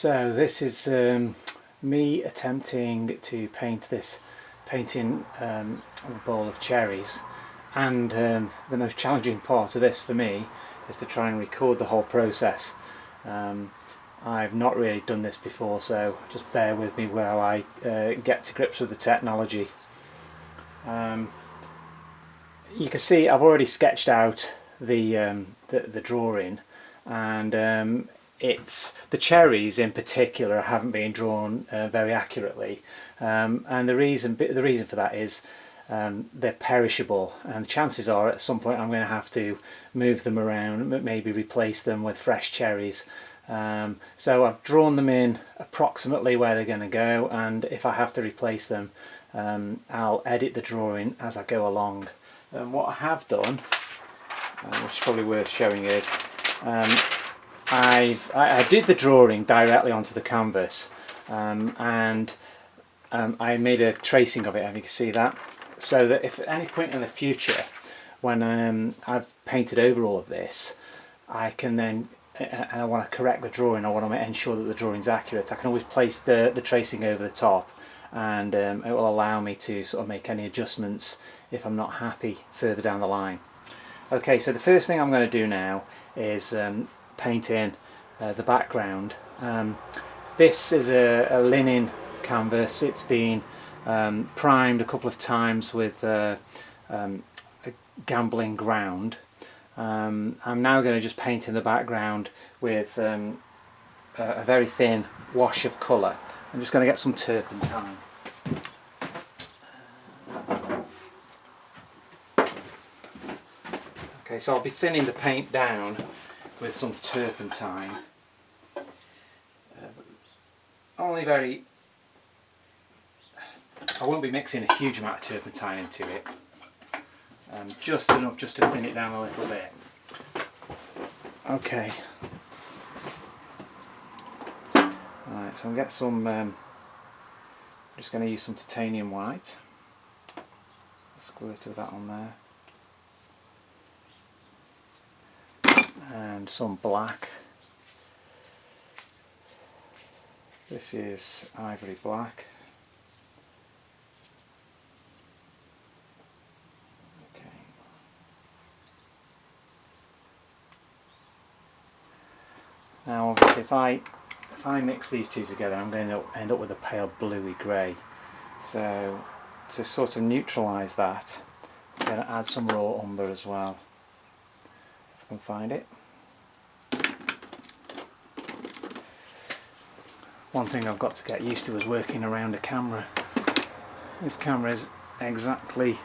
So this is me attempting to paint this painting a bowl of cherries, and the most challenging part of this for me is to try and record the whole process. I've not really done this before, so just bear with me while I get to grips with the technology. You can see I've already sketched out the drawing, and it's the cherries in particular haven't been drawn very accurately, and the reason for that is they're perishable, and the chances are at some point I'm going to have to move them around, maybe replace them with fresh cherries. So I've drawn them in approximately where they're going to go, and if I have to replace them, I'll edit the drawing as I go along. And what I have done, which is probably worth showing, is I did the drawing directly onto the canvas, and I made a tracing of it, and you can see that, so that if at any point in the future when I've painted over all of this, I can then, and I want to correct the drawing, I want to ensure that the drawing's accurate, I can always place the tracing over the top, and it will allow me to sort of make any adjustments if I'm not happy further down the line. Okay, so the first thing I'm going to do now is paint in the background. This is a linen canvas. It's been primed a couple of times with a gambling ground. I'm now going to just paint in the background with a very thin wash of colour. I'm just going to get some turpentine. Okay, so I'll be thinning the paint down with some turpentine. Only very... I won't be mixing a huge amount of turpentine into it. Just enough just to thin it down a little bit. Okay. Alright, so I'll get some... I'm just going to use some titanium white. A squirt of that on there. And some black. This is ivory black. Okay. Now obviously if I mix these two together, I'm going to end up with a pale bluey grey. So to sort of neutralise that, I'm going to add some raw umber as well, if I can find it. One thing I've got to get used to is working around a camera. This camera is exactly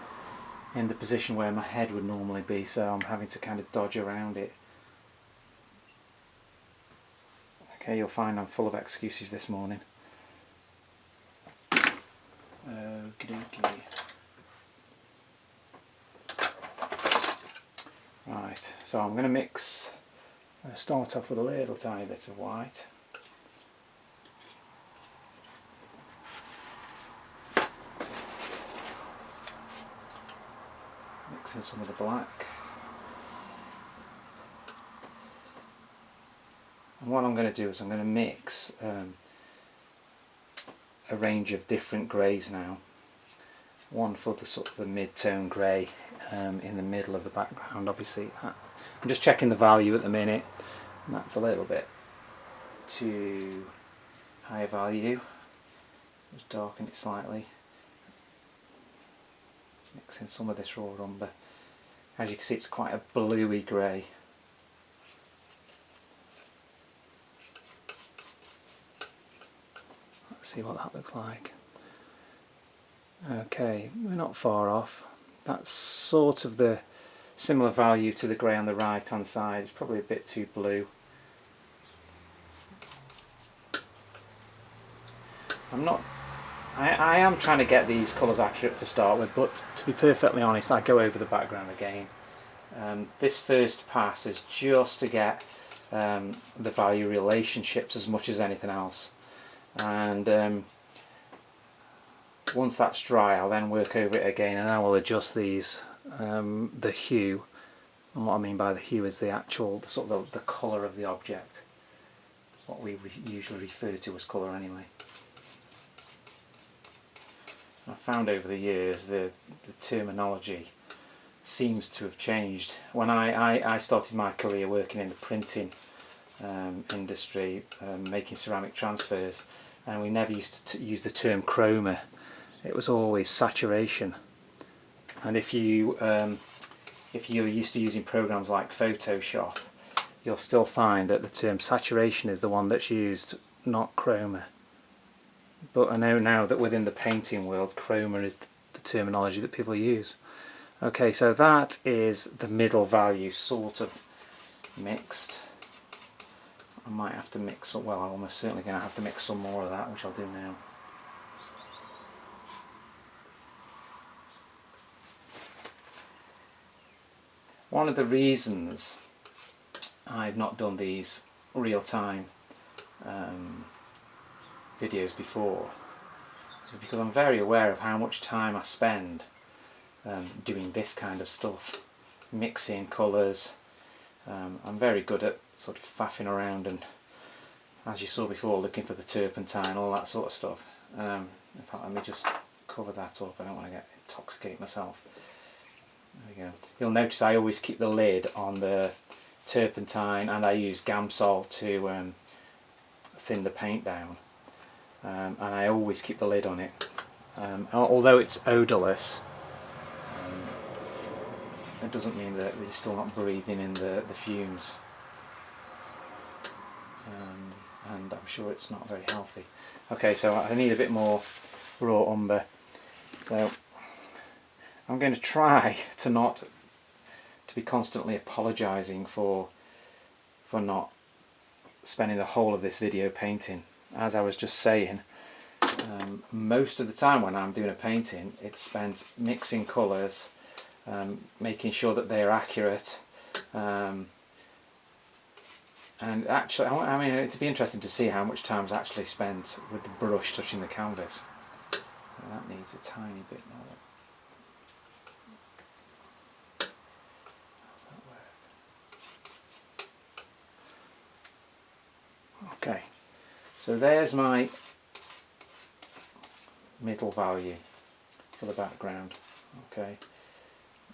in the position where my head would normally be, so I'm having to kind of dodge around it. Okay, you'll find I'm full of excuses this morning. Okey-dokey. Right, so I'm going to start off with a little tiny bit of white. Mixing some of the black. And what I'm going to do is I'm going to mix a range of different greys now. One for the sort of the mid-tone grey in the middle of the background, obviously. I'm just checking the value at the minute, and that's a little bit too high value. Just darken it slightly. Mixing some of this raw umber. As you can see, it's quite a bluey grey. Let's see what that looks like. Okay, we're not far off. That's sort of the similar value to the grey on the right hand side. It's probably a bit too blue. I am trying to get these colours accurate to start with, but to be perfectly honest, I go over the background again. This first pass is just to get the value relationships as much as anything else, and once that's dry I'll then work over it again, and I will adjust these, the hue, and what I mean by the hue is the actual sort of the colour of the object. what we usually refer to as colour anyway. I found over the years the terminology seems to have changed. When I started my career working in the printing industry, making ceramic transfers, and we never used to use the term chroma. It was always saturation. And if you're used to using programs like Photoshop, you'll still find that the term saturation is the one that's used, not chroma. But I know now that within the painting world, chroma is the terminology that people use. Okay, so that is the middle value sort of mixed. I might have to mix, well, I'm almost certainly going to have to mix some more of that, which I'll do now. One of the reasons I've not done these real-time videos before is because I'm very aware of how much time I spend doing this kind of stuff, mixing colours. I'm very good at sort of faffing around and, as you saw before, looking for the turpentine, all that sort of stuff. In fact, let me just cover that up, I don't want to intoxicate myself. There we go. You'll notice I always keep the lid on the turpentine, and I use Gamsol to thin the paint down, and I always keep the lid on it. Although it's odourless, it doesn't mean that you're still not breathing in the fumes, and I'm sure it's not very healthy. Okay, so I need a bit more raw umber, so I'm going to try to be constantly apologising for not spending the whole of this video painting. As I was just saying, most of the time when I'm doing a painting, it's spent mixing colours, making sure that they're accurate, and actually, I mean, it'd be interesting to see how much time's actually spent with the brush touching the canvas. So that needs a tiny bit more. Okay, so there's my middle value for the background. Okay,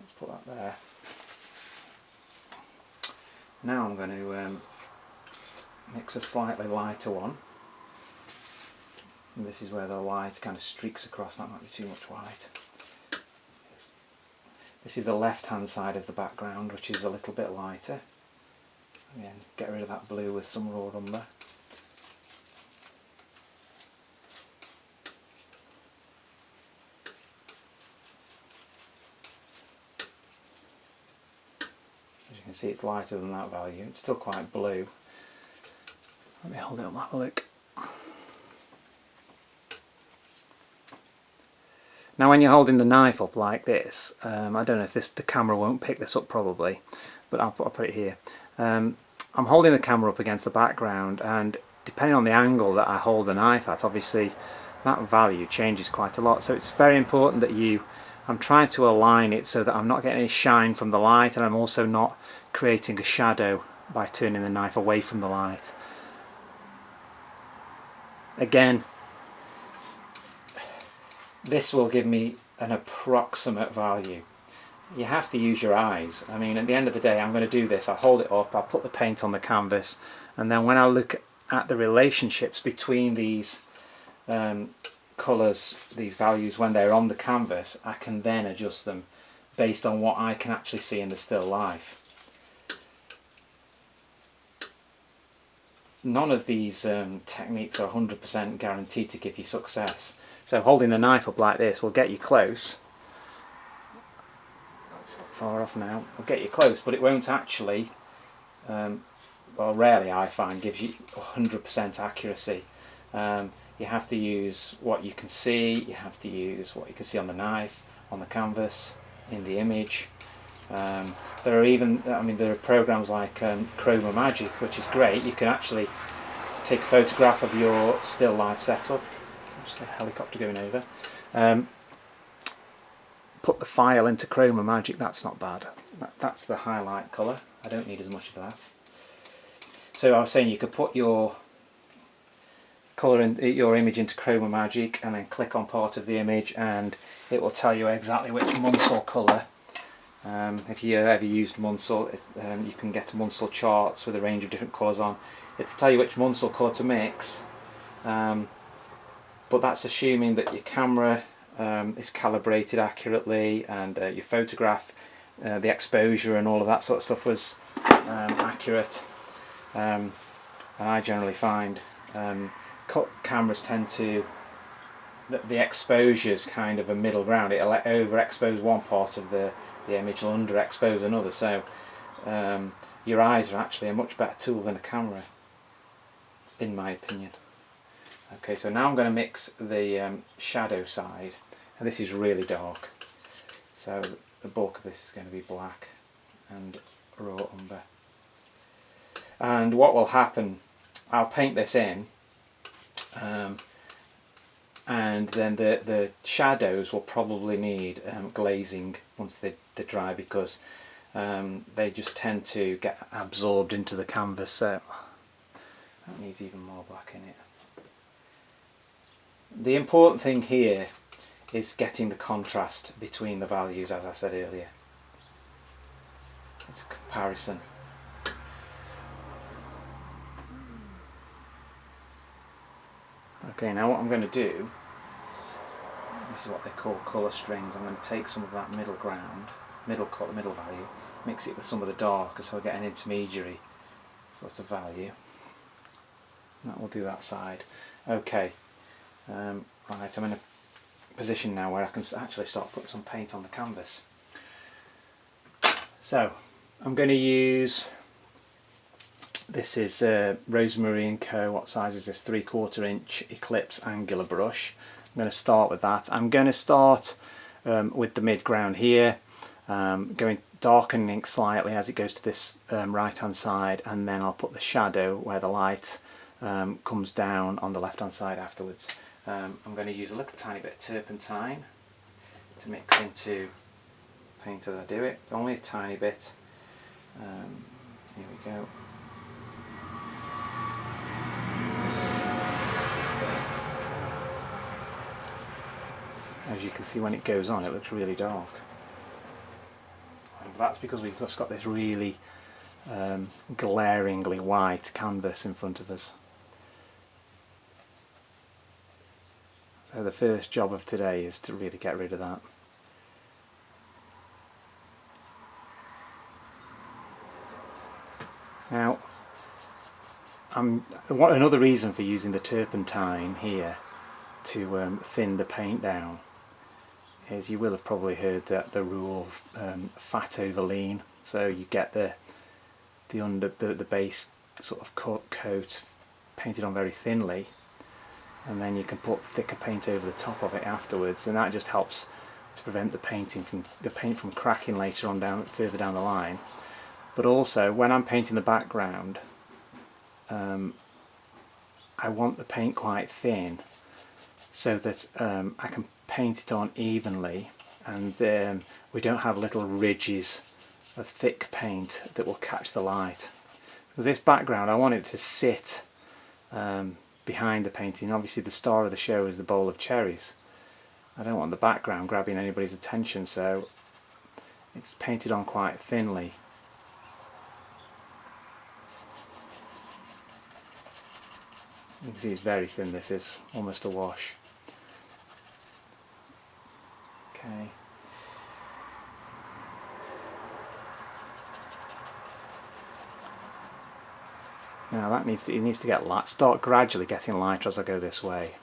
let's put that there. Now I'm going to mix a slightly lighter one, and this is where the light kind of streaks across. That might be too much white. This is the left hand side of the background, which is a little bit lighter. Again, get rid of that blue with some raw umber. As you can see, it's lighter than that value. It's still quite blue. Let me hold it up and have a look. Now when you're holding the knife up like this, I don't know if the camera won't pick this up probably, but I'll put it here. I'm holding the camera up against the background, and depending on the angle that I hold the knife at, obviously that value changes quite a lot. So it's very important that I'm trying to align it so that I'm not getting any shine from the light, and I'm also not creating a shadow by turning the knife away from the light. Again, this will give me an approximate value. You have to use your eyes. I mean, at the end of the day, I'm going to do this. I'll hold it up, I'll put the paint on the canvas, and then when I look at the relationships between these colours, these values, when they're on the canvas, I can then adjust them based on what I can actually see in the still life. None of these techniques are 100% guaranteed to give you success. So holding the knife up like this will get you close. That's not far off now. It'll get you close, but it won't actually, well, rarely I find, gives you 100% accuracy. You have to use what you can see, you have to use what you can see on the knife, on the canvas, in the image. There are even, there are programs like Chroma Magic, which is great. You can actually take a photograph of your still life setup. Just a helicopter going over. Put the file into Chroma Magic. That's not bad. That's the highlight colour. I don't need as much of that. So I was saying you could put your colour in your image into Chroma Magic and then click on part of the image, and it will tell you exactly which Munsell colour. If you ever used Munsell, you can get Munsell charts with a range of different colours on. It'll tell you which Munsell colour to mix, but that's assuming that your camera is calibrated accurately, and your photograph, the exposure and all of that sort of stuff was accurate. And I generally find cameras tend to, the exposure's kind of a middle ground. It'll overexpose one part of the image, will underexpose another, so your eyes are actually a much better tool than a camera, in my opinion. Okay, so now I'm going to mix the shadow side, and this is really dark, so the bulk of this is going to be black and raw umber. And what will happen, I'll paint this in, and then the shadows will probably need glazing once they dry, because they just tend to get absorbed into the canvas, so that needs even more black in it. The important thing here is getting the contrast between the values, as I said earlier. It's a comparison. Okay, now what I'm going to do, this is what they call colour strings. I'm going to take some of that middle ground, middle value, mix it with some of the darker, so I get an intermediary sort of value. That will do that side. Okay, right, I'm in a position now where I can actually start putting some paint on the canvas. So I'm going to use, this is Rosemary & Co. What size is this? 3/4 inch Eclipse angular brush. I'm going to start with that. I'm going to start with the mid-ground here, darkening slightly as it goes to this right hand side, and then I'll put the shadow where the light comes down on the left hand side afterwards. I'm going to use a little tiny bit of turpentine to mix into paint as I do it, only a tiny bit. Here we go. As you can see, when it goes on, it looks really dark. And that's because we've just got this really glaringly white canvas in front of us. So the first job of today is to really get rid of that. Now, another reason for using the turpentine here to thin the paint down is, you will have probably heard that the rule of fat over lean. So you get the base sort of coat painted on very thinly, and then you can put thicker paint over the top of it afterwards, and that just helps to prevent the paint from cracking later on further down the line. But also, when I'm painting the background, I want the paint quite thin so that I can paint it on evenly, and we don't have little ridges of thick paint that will catch the light. Because this background, I want it to sit behind the painting. Obviously the star of the show is the bowl of cherries. I don't want the background grabbing anybody's attention, so it's painted on quite thinly. You can see it's very thin, this is almost a wash. Okay. Now it needs to get light, start gradually getting lighter as I go this way.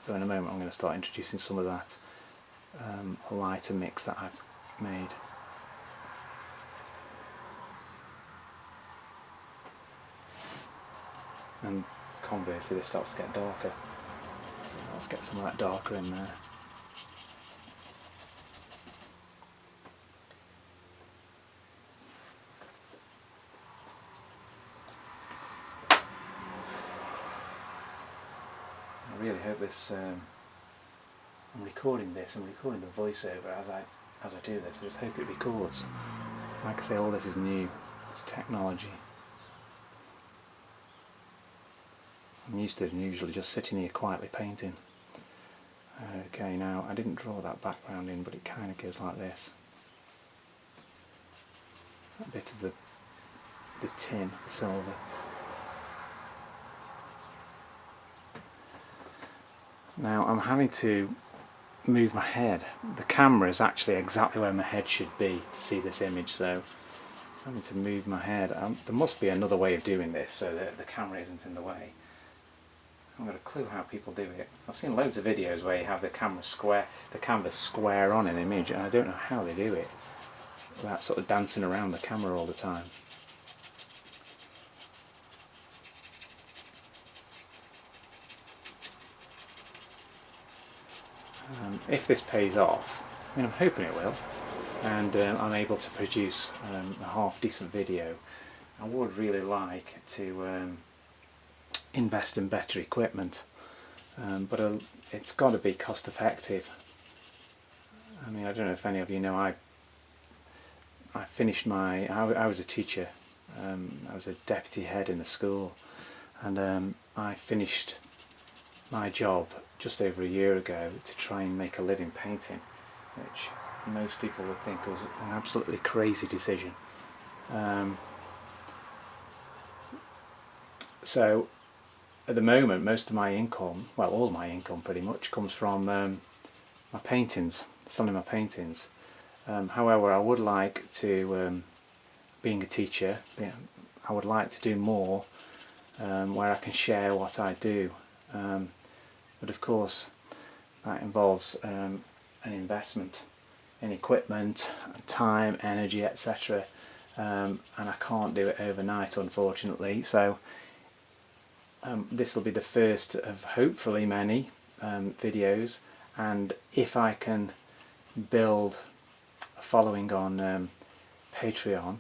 So in a moment I'm going to start introducing some of that lighter mix that I've made. And conversely, this starts to get darker. So let's get some of that darker in there. I really hope this. I'm recording the voiceover as I do this. I just hope it records. Like I say, all this is new. It's technology. I'm used to usually just sitting here quietly painting. Okay, now I didn't draw that background in, but it kind of goes like this. A bit of the tin, the silver. Now I'm having to move my head. The camera is actually exactly where my head should be to see this image, so I'm having to move my head. There must be another way of doing this so that the camera isn't in the way. I haven't got a clue how people do it. I've seen loads of videos where you have the canvas square on an image, and I don't know how they do it without sort of dancing around the camera all the time. If this pays off, I mean, I'm hoping it will, and I'm able to produce a half decent video, I would really like to invest in better equipment, but it's got to be cost effective. I mean, I don't know if any of you know, I finished I was a teacher, I was a deputy head in a school, and I finished my job just over a year ago to try and make a living painting, which most people would think was an absolutely crazy decision. So at the moment, most of my income, well, all my income pretty much, comes from my paintings, selling my paintings. However, I would like to, being a teacher, I would like to do more where I can share what I do. But of course, that involves an investment in equipment, time, energy, etc. And I can't do it overnight, unfortunately. So this will be the first of hopefully many videos, and if I can build a following on Patreon,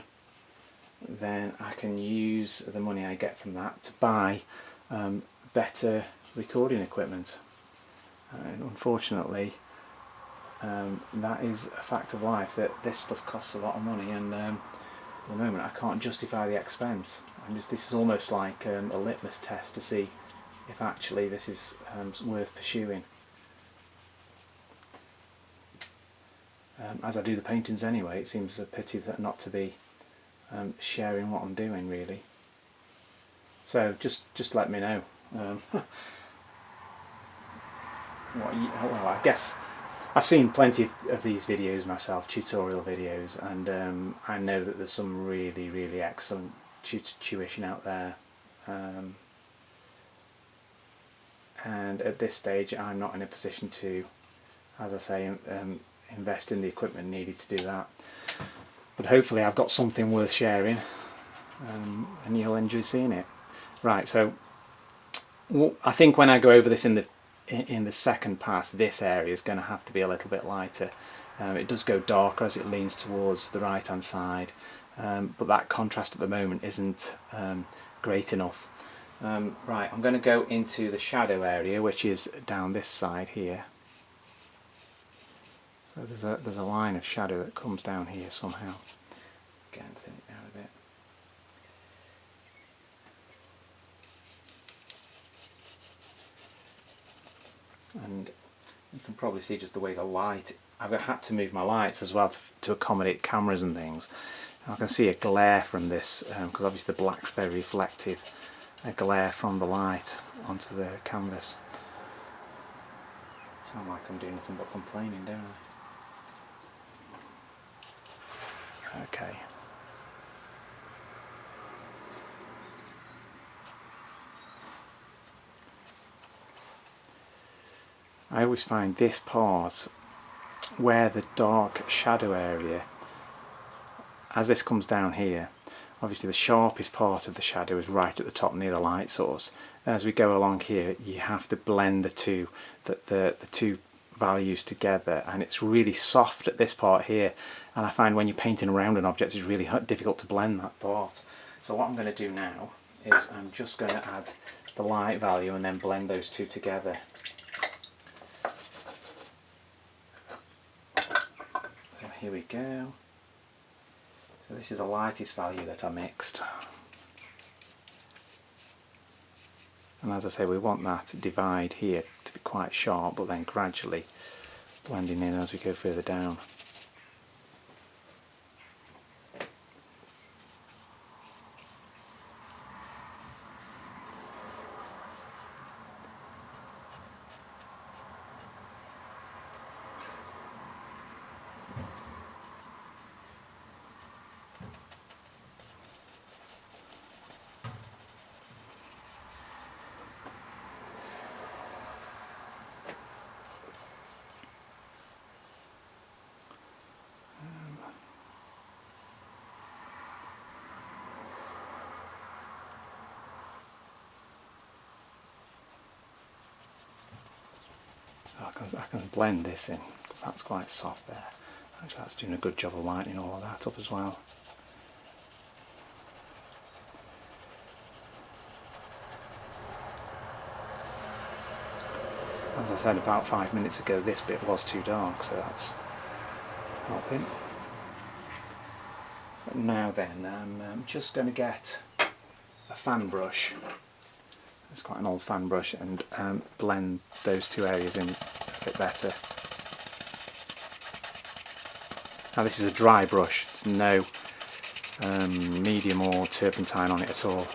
then I can use the money I get from that to buy better recording equipment. And unfortunately, that is a fact of life, that this stuff costs a lot of money, and at the moment I can't justify the expense. This is almost like a litmus test to see if actually this is worth pursuing. As I do the paintings anyway, it seems a pity that not to be sharing what I'm doing, really. So just let me know. Well, I guess I've seen plenty of these videos myself, tutorial videos, and I know that there's some really excellent tuition out there, and at this stage I'm not in a position to, as I say, invest in the equipment needed to do that. But hopefully I've got something worth sharing, and you'll enjoy seeing it. Right, so I think when I go over this in the second pass, this area is going to have to be a little bit lighter. It does go darker as it leans towards the right hand side, but that contrast at the moment isn't great enough. Right, I'm going to go into the shadow area, which is down this side here. So there's a line of shadow that comes down here somehow. Again, thin it down a bit. And you can probably see just the way the light, I've had to move my lights as well to accommodate cameras and things. And I can see a glare from this, because obviously the black's very reflective, a glare from the light onto the canvas. Sound like I'm doing nothing but complaining, don't I? Okay. I always find this part where the dark shadow area, as this comes down here, obviously the sharpest part of the shadow is right at the top near the light source. And as we go along here, you have to blend the two values together, and it's really soft at this part here, and I find when you're painting around an object it's really difficult to blend that part. So what I'm going to do now is I'm just going to add the light value and then blend those two together. So here we go. So this is the lightest value that I mixed. And as I say, we want that divide here to be quite sharp, but then gradually blending in as we go further down. So I can blend this in, because that's quite soft there. Actually, that's doing a good job of lightening all of that up as well. As I said about 5 minutes ago, this bit was too dark, so that's helping. But now then, I'm just going to get a fan brush. It's quite an old fan brush, and blend those two areas in a bit better. Now this is a dry brush, there's no medium or turpentine on it at all.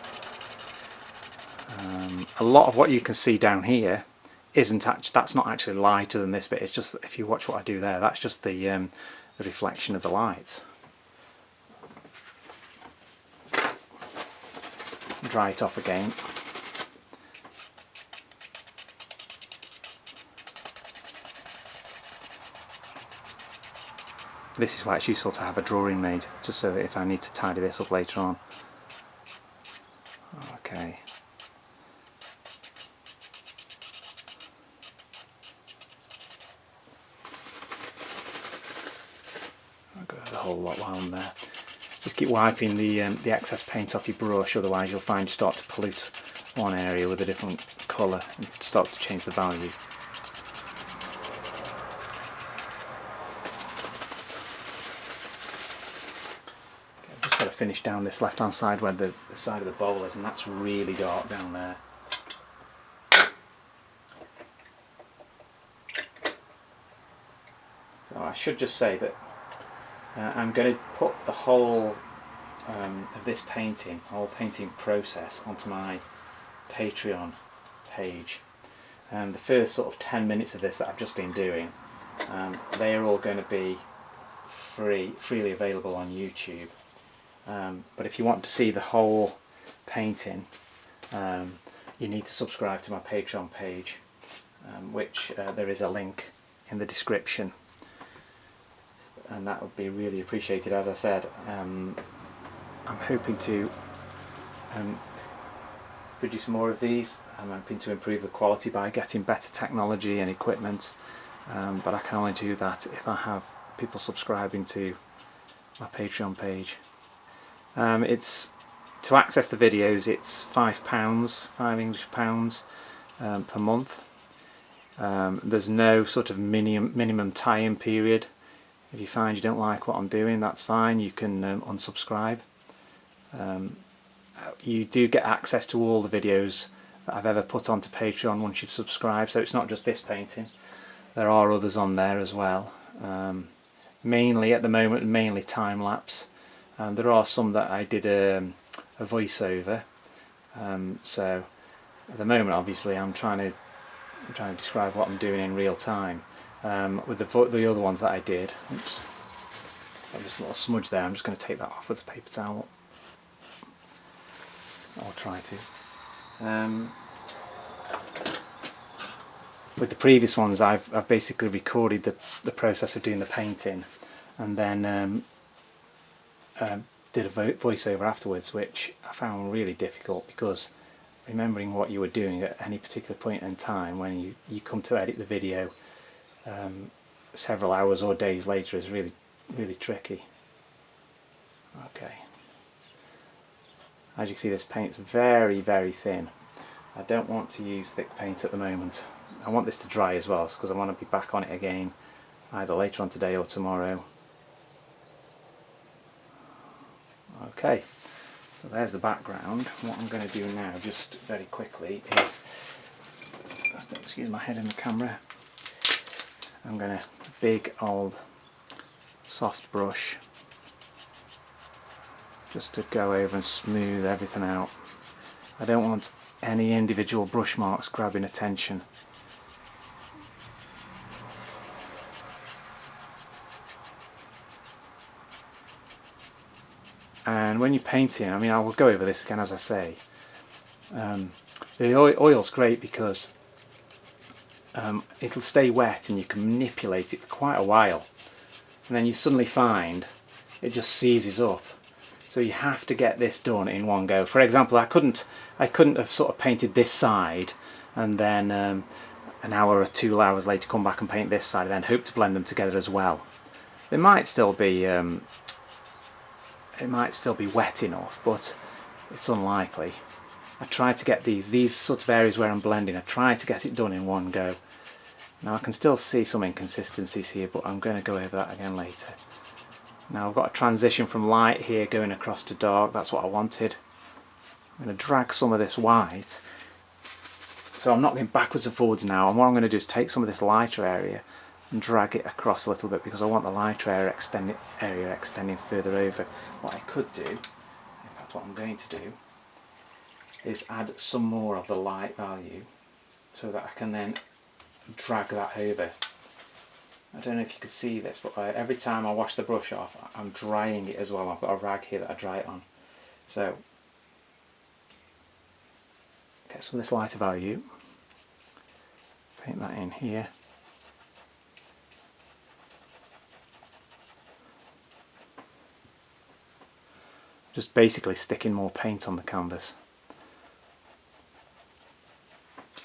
A lot of what you can see down here that's not actually lighter than this bit. It's just, if you watch what I do there, that's just the reflection of the light. Dry it off again. This is why it's useful to have a drawing made, just so that if I need to tidy this up later on. Okay. I've got a whole lot while I'm there. Just keep wiping the excess paint off your brush, otherwise you'll find you start to pollute one area with a different colour and it starts to change the value. Got to finish down this left hand side where the side of the bowl is, and that's really dark down there. So I should just say that I'm going to put the whole of this painting, whole painting process, onto my Patreon page. The first sort of 10 minutes of this that I've just been doing, they are all going to be freely available on YouTube. But if you want to see the whole painting, you need to subscribe to my Patreon page, which there is a link in the description, and that would be really appreciated. As I said, I'm hoping to produce more of these. I'm hoping to improve the quality by getting better technology and equipment, but I can only do that if I have people subscribing to my Patreon page. It's to access the videos, it's £5, £5 per month. There's no sort of minimum tie-in period. If you find you don't like what I'm doing, that's fine, you can unsubscribe. You do get access to all the videos that I've ever put onto Patreon once you've subscribed, so it's not just this painting, there are others on there as well. Mainly at the moment, mainly time-lapse. There are some that I did a voiceover, so at the moment obviously I'm trying to describe what I'm doing in real time. With the other ones that I did, oops, I've just a little smudge there, I'm just going to take that off with this paper towel. I'll try to. With the previous ones I've basically recorded the process of doing the painting, and then did a voiceover afterwards, which I found really difficult, because remembering what you were doing at any particular point in time when you come to edit the video several hours or days later is really tricky. Okay, as you can see, this paint's very thin. I don't want to use thick paint at the moment. I want this to dry as well, because I want to be back on it again either later on today or tomorrow. Okay, So there's the background. What I'm going to do now, just very quickly, is, excuse my head in the camera, I'm going to, big old soft brush, just to go over and smooth everything out. I don't want any individual brush marks grabbing attention. And when you're painting, I mean, I will go over this again as I say, the oil's great because it'll stay wet and you can manipulate it for quite a while, and then you suddenly find it just seizes up. So you have to get this done in one go. For example, I couldn't have sort of painted this side and then an hour or 2 hours later come back and paint this side and then hope to blend them together as well. It might still be wet enough, but it's unlikely. I try to get these sort of areas where I'm blending, I try to get it done in one go. Now I can still see some inconsistencies here, but I'm going to go over that again later. Now I've got a transition from light here going across to dark, that's what I wanted. I'm going to drag some of this white, so I'm not going backwards and forwards now, and what I'm going to do is take some of this lighter area and drag it across a little bit because I want the lighter area extending further over. What I could do, in fact what I'm going to do, is add some more of the light value so that I can then drag that over. I don't know if you can see this, but every time I wash the brush off, I'm drying it as well. I've got a rag here that I dry it on. So, get some of this lighter value, paint that in here. Just basically sticking more paint on the canvas.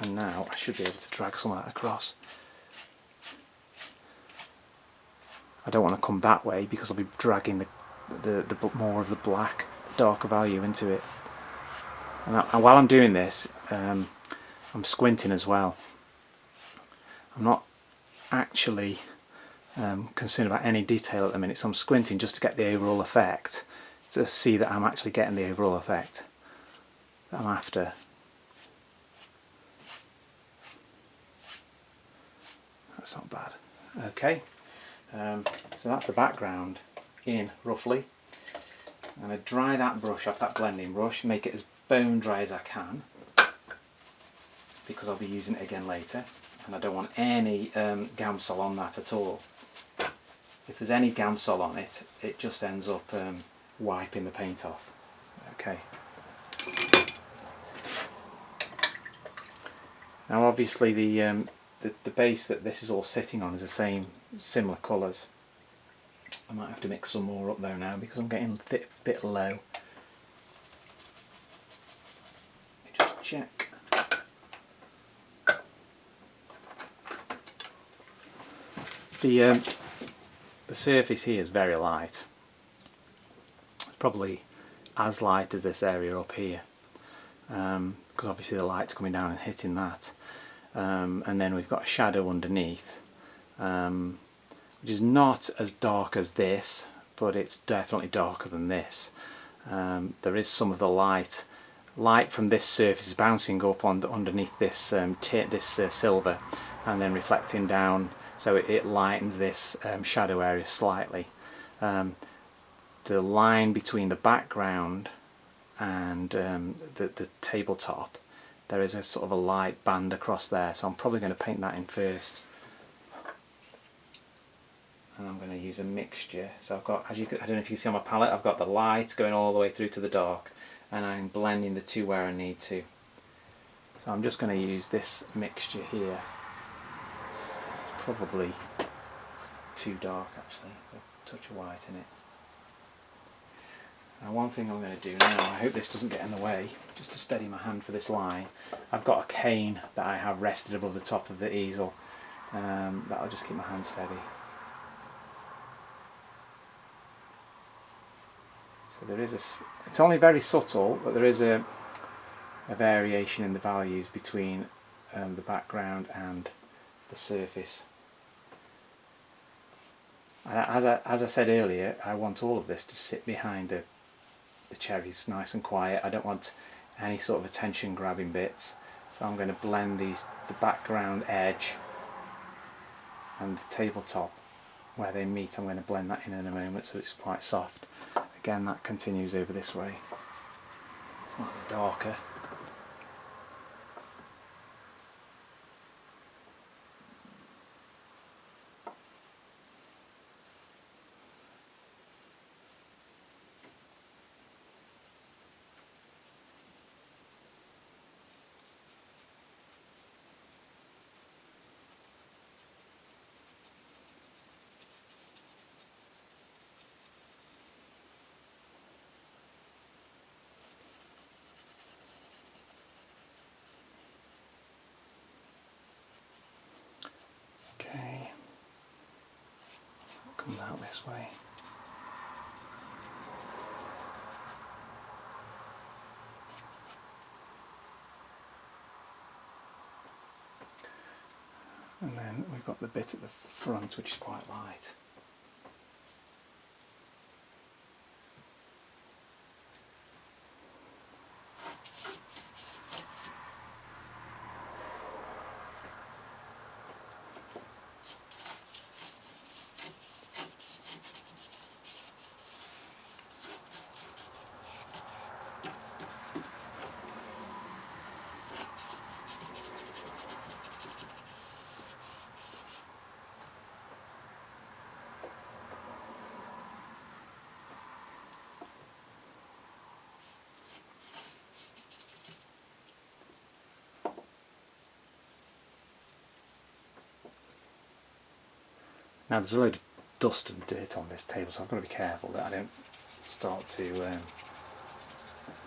And now I should be able to drag some of that across. I don't want to come that way because I'll be dragging the more of the black, the darker value into it. And while I'm doing this, I'm squinting as well. I'm not actually concerned about any detail at the minute, so I'm squinting just to get the overall effect, to see that I'm actually getting the overall effect that I'm after. That's not bad. Okay. So that's the background in roughly. I'm going to dry that brush off, that blending brush, make it as bone dry as I can because I'll be using it again later, and I don't want any Gamsol on that at all. If there's any Gamsol on it, it just ends up wiping the paint off. Okay. Now obviously the base that this is all sitting on is the same, similar colours. I might have to mix some more up though now because I'm getting a bit low. Let me just check. The surface here is very light. It's probably as light as this area up here, because obviously the light's coming down and hitting that. And then we've got a shadow underneath, which is not as dark as this, but it's definitely darker than this. There is some of the light from this surface is bouncing up on underneath this silver and then reflecting down, so it lightens this shadow area slightly. The line between the background and the tabletop, there is a sort of a light band across there, so I'm probably going to paint that in first. And I'm going to use a mixture. So I've got, I don't know if you can see on my palette, I've got the light going all the way through to the dark, and I'm blending the two where I need to. So I'm just going to use this mixture here. It's probably too dark actually, a touch of white in it. Now one thing I'm going to do now, I hope this doesn't get in the way, just to steady my hand for this line, I've got a cane that I have rested above the top of the easel, that'll just keep my hand steady. So there is it's only very subtle, but there is a variation in the values between the background and the surface. And as I said earlier, I want all of this to sit behind the cherries nice and quiet. I don't want any sort of attention grabbing bits, so I'm going to blend the background edge and the tabletop where they meet. I'm going to blend that in a moment so it's quite soft. Again, that continues over this way, slightly darker. Okay, come out this way. And then we've got the bit at the front which is quite light. Now there's a load of dust and dirt on this table, so I've got to be careful that I don't start to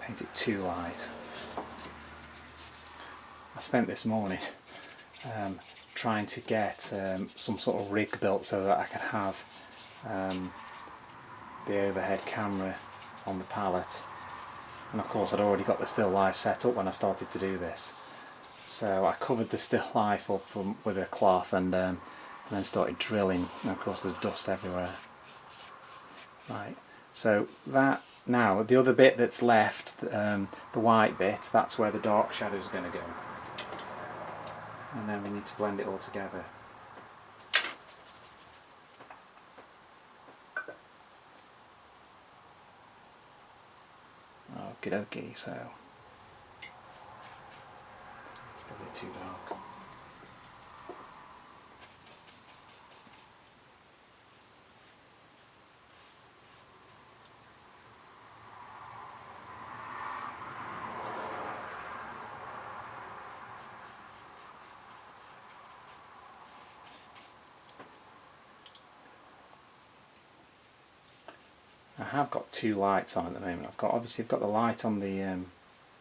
paint it too light. I spent this morning trying to get some sort of rig built so that I could have the overhead camera on the pallet, and of course I'd already got the still life set up when I started to do this, so I covered the still life up with a cloth and then started drilling, and of course there's dust everywhere. Right, so that, now the other bit that's left, the white bit, that's where the dark shadows are going to go, and then we need to blend it all together. Okie dokie, so it's probably too dark. I have got two lights on at the moment. Obviously I've got the light on the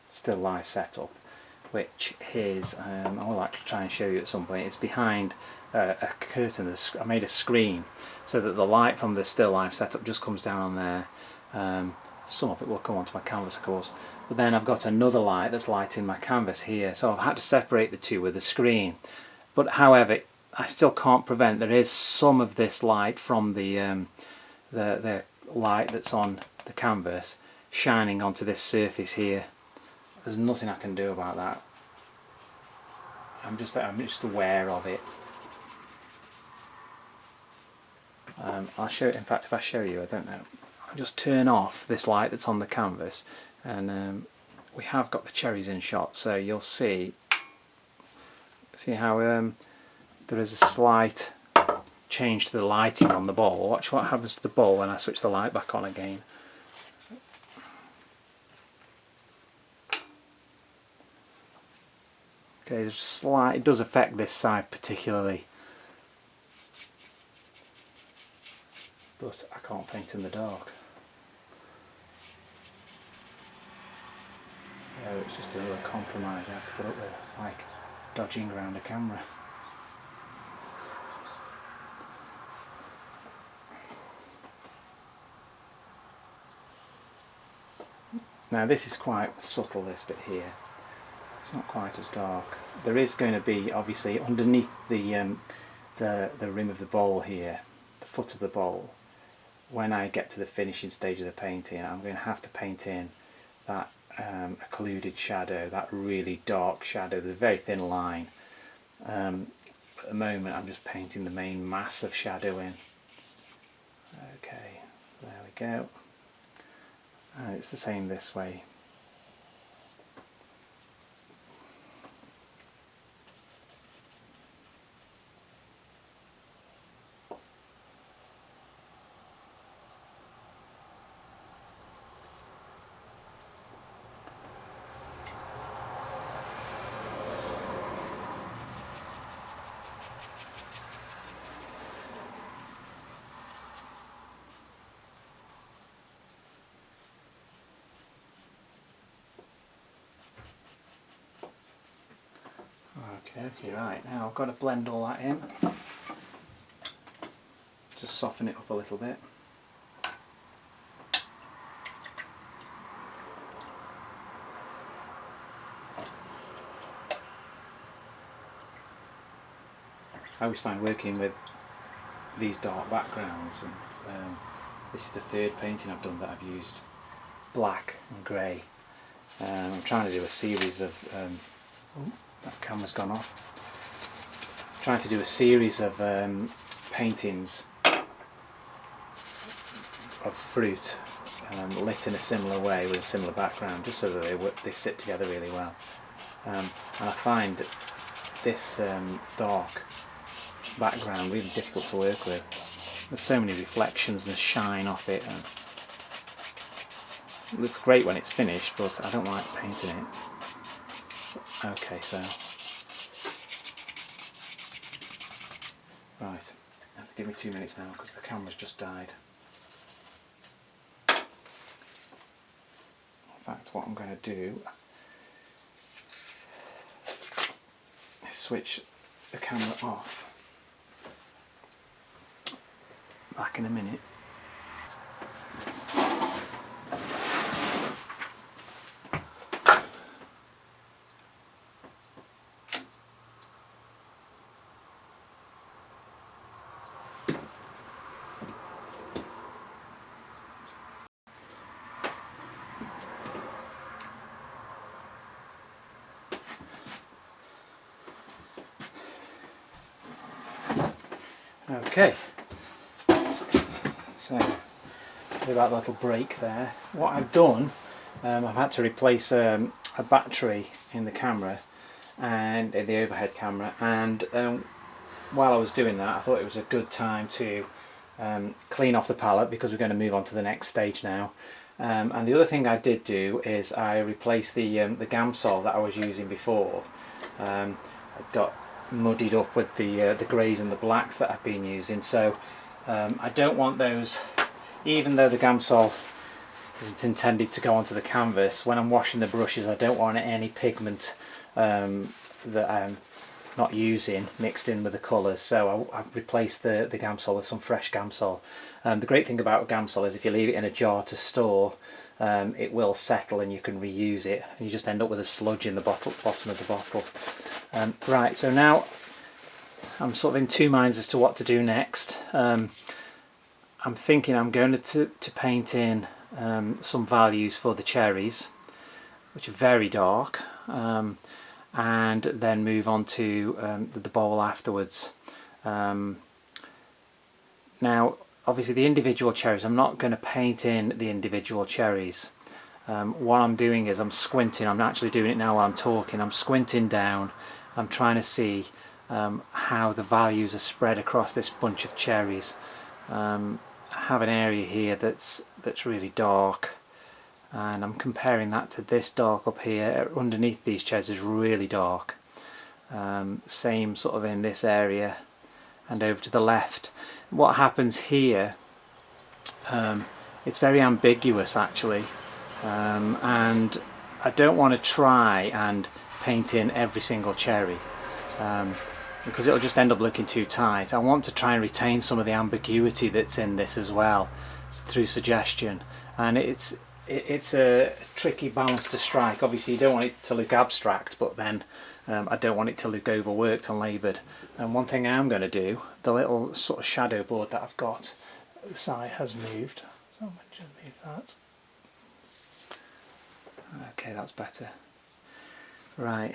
still life setup, which is, I would like to try and show you at some point, it's behind a curtain. I made a screen so that the light from the still life setup just comes down on there. Some of it will come onto my canvas of course, but then I've got another light that's lighting my canvas here, so I've had to separate the two with a screen. But however, I still can't prevent, there is some of this light from the light that's on the canvas shining onto this surface here. There's nothing I can do about that. I'm just aware of it. I'll show it. In fact, if I show you, I don't know. I'll just turn off this light that's on the canvas, and we have got the cherries in shot, so you'll see how there is a slight change to the lighting on the bowl. Watch what happens to the bowl when I switch the light back on again. Okay, there's slight, it does affect this side particularly, but I can't paint in the dark. So it's just a little compromise I have to put up with, like dodging around a camera. Now this is quite subtle, this bit here. It's not quite as dark. There is going to be, obviously, underneath the rim of the bowl here, the foot of the bowl, when I get to the finishing stage of the painting, I'm going to have to paint in that occluded shadow, that really dark shadow. There's a very thin line. At the moment I'm just painting the main mass of shadow in. Okay, there we go. And it's the same this way. Okay, right, now I've got to blend all that in. Just soften it up a little bit. I always find working with these dark backgrounds, and this is the third painting I've done that I've used black and grey. I'm trying to do a series of that camera's gone off. I'm trying to do a series of paintings of fruit lit in a similar way with a similar background, just so that they sit together really well. And I find this dark background really difficult to work with. There's so many reflections and shine off it, and it looks great when it's finished, but I don't like painting it. Okay, so right, you have to give me 2 minutes now because the camera's just died. In fact, what I'm going to do is switch the camera off. Back in a minute. Okay, so about that little break there. What I've done, I've had to replace a battery in the camera and in the overhead camera, and while I was doing that I thought it was a good time to clean off the palette because we're going to move on to the next stage now. And the other thing I did do is I replaced the Gamsol that I was using before. It got muddied up with the greys and the blacks that I've been using, so I don't want those, even though the Gamsol isn't intended to go onto the canvas, when I'm washing the brushes I don't want any pigment that I'm not using mixed in with the colours, so I've replaced the Gamsol with some fresh Gamsol. The great thing about Gamsol is if you leave it in a jar to store, it will settle and you can reuse it, and you just end up with a sludge in the bottom of the bottle. Right, so now I'm sort of in two minds as to what to do next. I'm thinking I'm going to paint in some values for the cherries, which are very dark, and then move on to the bowl afterwards. Now obviously the individual cherries, I'm not going to paint in the individual cherries. What I'm doing is I'm squinting. I'm actually doing it now while I'm talking. I'm squinting down. I'm trying to see how the values are spread across this bunch of cherries. I have an area here that's really dark, and I'm comparing that to this dark up here. Underneath these cherries is really dark. Same sort of in this area and over to the left. What happens here, it's very ambiguous actually, and I don't want to try and paint in every single cherry because it'll just end up looking too tight. I want to try and retain some of the ambiguity that's in this as well through suggestion, and it's a tricky balance to strike. Obviously you don't want it to look abstract, but then I don't want it to look overworked and laboured. And one thing I am going to do, the little sort of shadow board that I've got the side has moved, so I'm going to just move that. Okay, that's better. Right,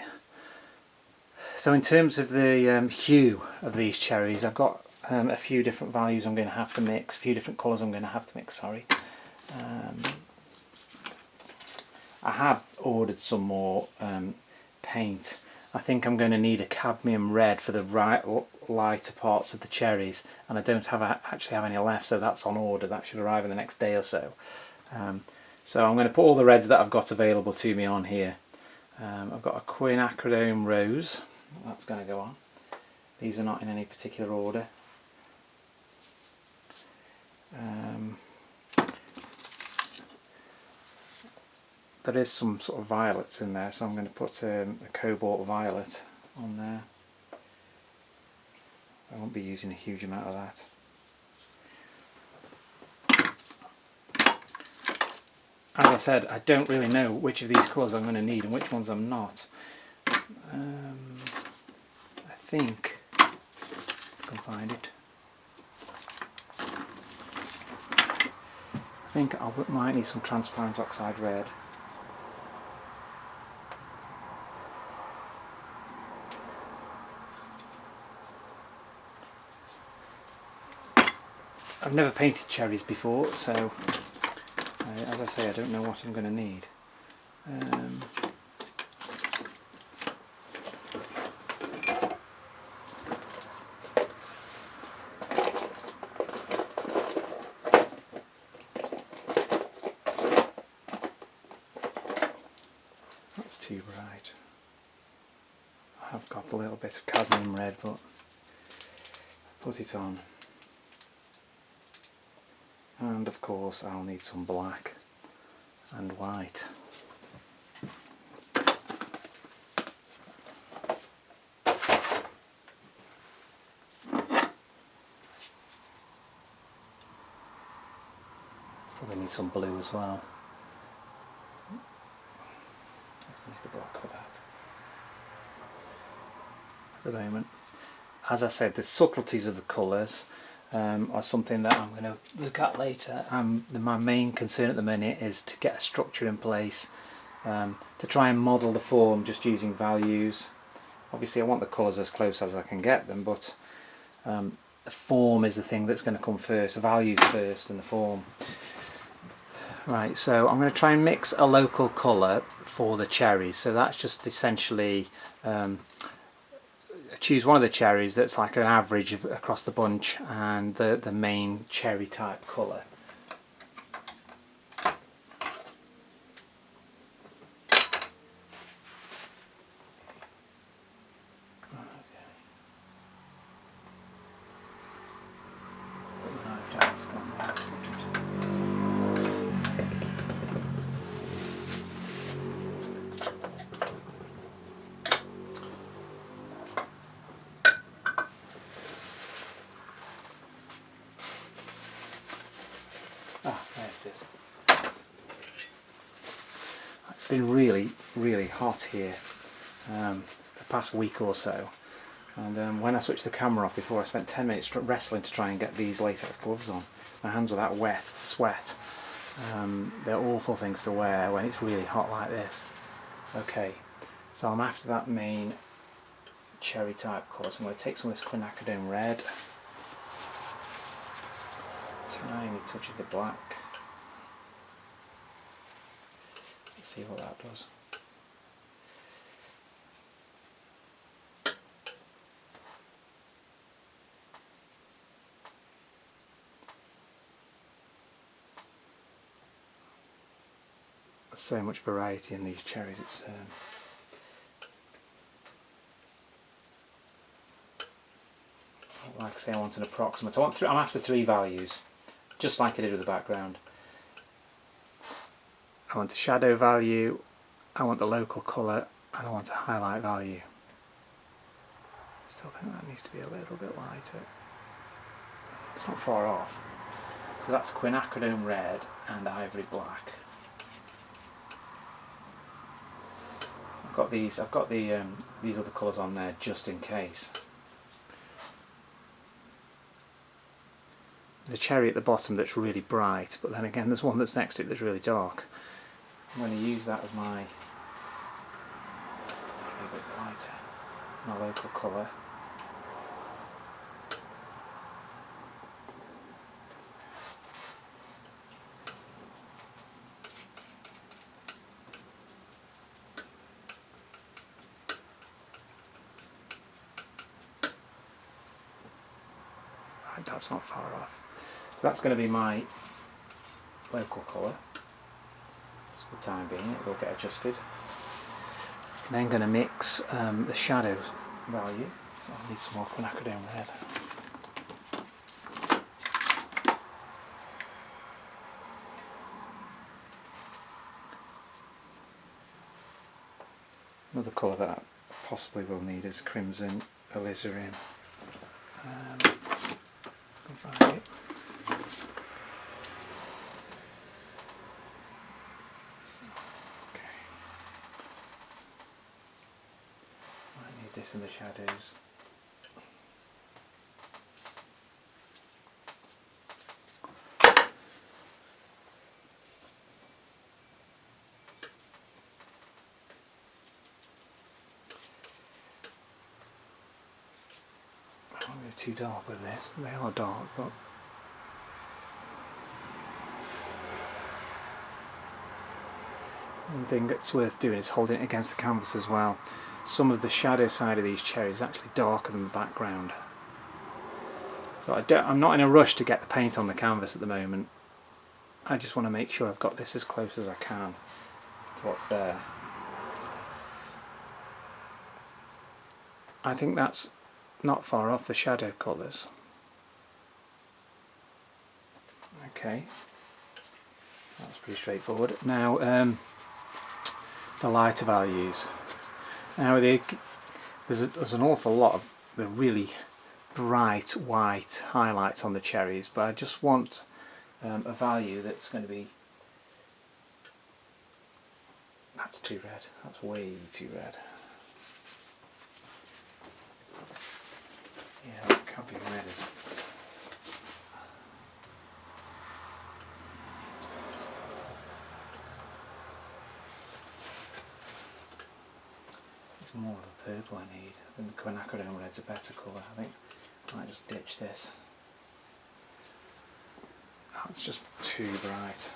so in terms of the hue of these cherries, I've got a few different values I'm going to have to mix, a few different colours I'm going to have to mix, sorry. I have ordered some more paint. I think I'm going to need a cadmium red for the lighter parts of the cherries, and I don't actually have any left, so that's on order. That should arrive in the next day or so. So I'm going to put all the reds that I've got available to me on here. I've got a quinacridone rose, that's going to go on. These are not in any particular order. There is some sort of violets in there, so I'm going to put a cobalt violet on there. I won't be using a huge amount of that. As I said, I don't really know which of these colours I'm going to need and which ones I'm not. I think I can find it. I think I might need some transparent oxide red. I've never painted cherries before, so as I say, I don't know what I'm going to need. That's too bright. I have got a little bit of cadmium red, but put it on. And of course I'll need some black and white. Probably need some blue as well. Use the black for that. At the moment, as I said, the subtleties of the colours are something that I'm going to look at later. My main concern at the minute is to get a structure in place, to try and model the form just using values. Obviously I want the colours as close as I can get them, but the form is the thing that's going to come first, the values first and the form. Right, so I'm going to try and mix a local colour for the cherries, so that's just essentially choose one of the cherries that's like an average across the bunch and the main cherry type colour. Ah, there it is. It's been really hot here the past week or so, and when I switched the camera off before, I spent 10 minutes wrestling to try and get these latex gloves on. My hands were that wet, sweat. They're awful things to wear when it's really hot like this. Okay, so I'm after that main cherry type colour, so I'm going to take some of this quinacridone red, tiny touch of the black. Let's see what that does. There's so much variety in these cherries, it's like I say, I want an approximate. I'm after 3 values, just like I did with the background. I want a shadow value, I want the local colour, and I want a highlight value. Still think that needs to be a little bit lighter. It's not far off. So that's quinacridone red and ivory black. I've got these other colours on there just in case. There's a cherry at the bottom that's really bright, but then again there's one that's next to it that's really dark. I'm going to use that as my, a bit lighter, my local colour. Right, that's not far off. So that's going to be my local colour. For the time being, it will get adjusted. Then going to mix the shadow value. I need some more quinacridone red. Another colour that I possibly will need is crimson alizarin. Find it. This in the shadows. I won't go too dark with this. They are dark, but one thing that's worth doing is holding it against the canvas as well. Some of the shadow side of these cherries is actually darker than the background. So I'm not in a rush to get the paint on the canvas at the moment. I just want to make sure I've got this as close as I can to what's there. I think that's not far off the shadow colours. Okay, that's pretty straightforward. Now the lighter values. Now there's an awful lot of the really bright white highlights on the cherries, but I just want a value that's going to be, that's too red, that's way too red. Yeah, that can't be red, is it? It's more of a purple I need. I think the quinacridone red's a better colour. I think I might just ditch this. Oh, it's just too bright.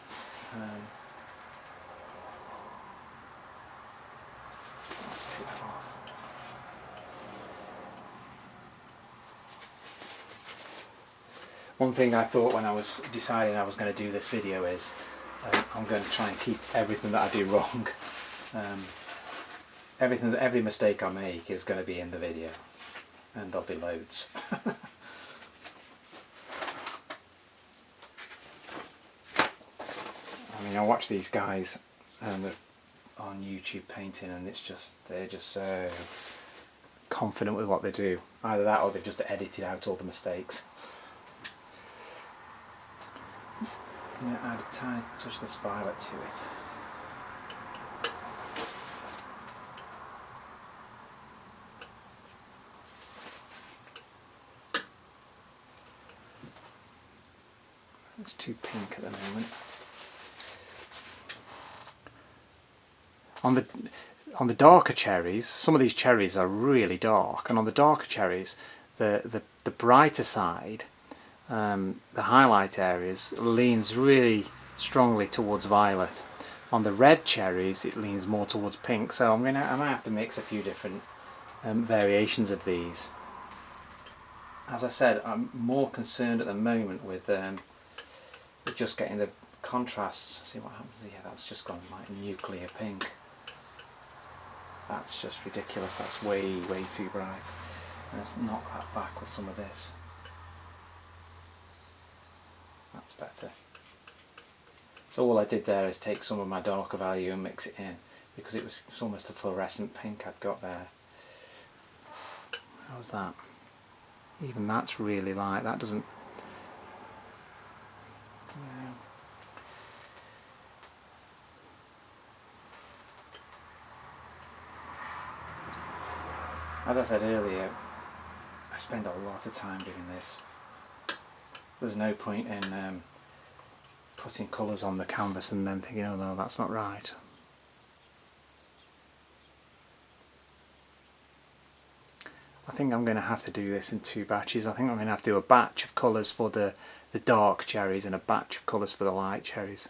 Let's take that off. One thing I thought when I was deciding I was going to do this video is I'm going to try and keep everything that I do wrong. Every mistake I make is going to be in the video, and there'll be loads. I mean, I watch these guys on YouTube painting, and they're just so confident with what they do. Either that, or they've just edited out all the mistakes. I'm going to add a tiny touch of this violet to it. It's too pink at the moment. On the darker cherries, some of these cherries are really dark, and on the darker cherries, the brighter side, the highlight areas, leans really strongly towards violet. On the red cherries, it leans more towards pink. So I might have to mix a few different variations of these. As I said, I'm more concerned at the moment with just getting the contrasts. See what happens here. That's just gone like nuclear pink. That's just ridiculous. That's way too bright. Let's knock that back with some of this. That's better. So all I did there is take some of my darker value and mix it in, because it's almost a fluorescent pink I'd got there. How's that? Even that's really light. That doesn't. Yeah. As I said earlier, I spend a lot of time doing this. there's no point in putting colours on the canvas and then thinking, oh no, that's not right. I think I'm going to have to do this in 2 batches. I think I'm going to have to do a batch of colours for the dark cherries and a batch of colours for the light cherries.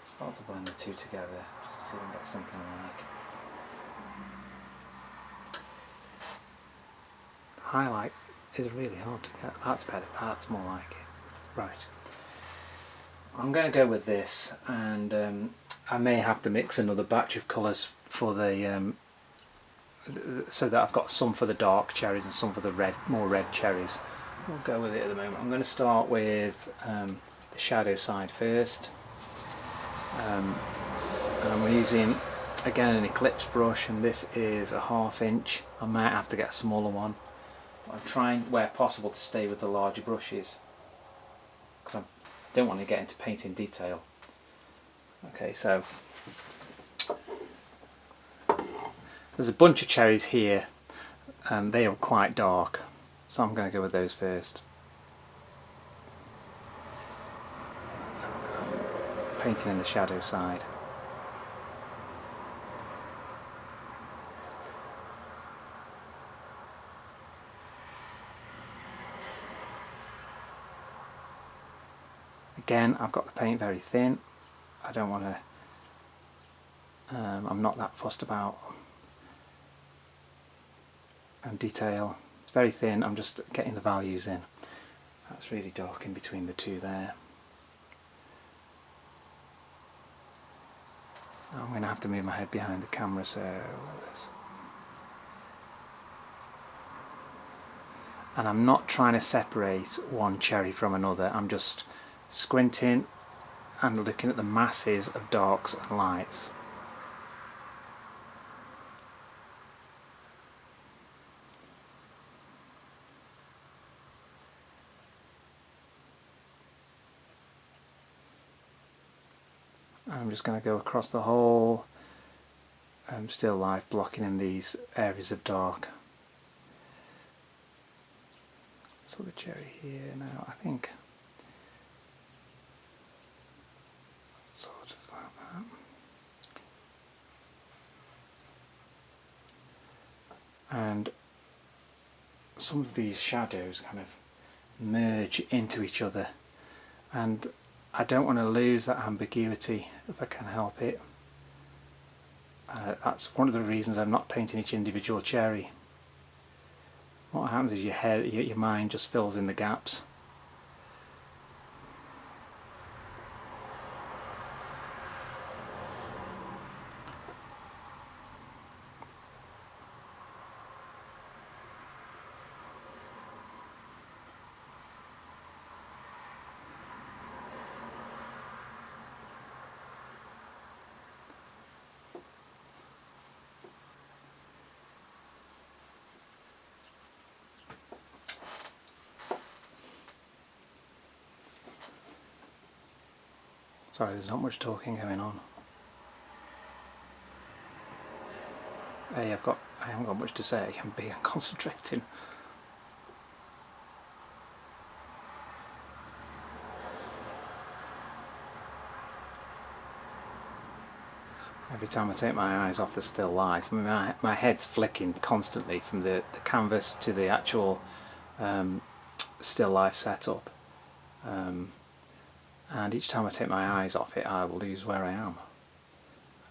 Start to blend the two together just to see if we can get something like. The highlight is really hard to get. That's better, that's more like it. Right. I'm going to go with this, and I may have to mix another batch of colours for the so that I've got some for the dark cherries and some for the more red cherries. We'll go with it at the moment. I'm going to start with the shadow side first. And I'm using again an Eclipse brush, and this is a 1/2 inch. I might have to get a smaller one. I'm trying where possible to stay with the larger brushes because I don't want to get into painting detail. Okay, so there's a bunch of cherries here and they are quite dark, so I'm going to go with those first. Painting in the shadow side. Again, I've got the paint very thin. I don't want to, I'm not that fussed about detail. It's very thin, I'm just getting the values in. That's really dark in between the two there. I'm going to have to move my head behind the camera, so this. And I'm not trying to separate one cherry from another, I'm just squinting and looking at the masses of darks and lights. I'm just going to go across the whole still life, blocking in these areas of dark. So the cherry here now, I think sort of like that. And some of these shadows kind of merge into each other, and I don't want to lose that ambiguity if I can help it. That's one of the reasons I'm not painting each individual cherry. What happens is your mind just fills in the gaps. Sorry, there's not much talking going on. Hey, I haven't got much to say. I'm being concentrating. Every time I take my eyes off the still life, I mean, my head's flicking constantly from the canvas to the actual still life setup. And each time I take my eyes off it, I will lose where I am.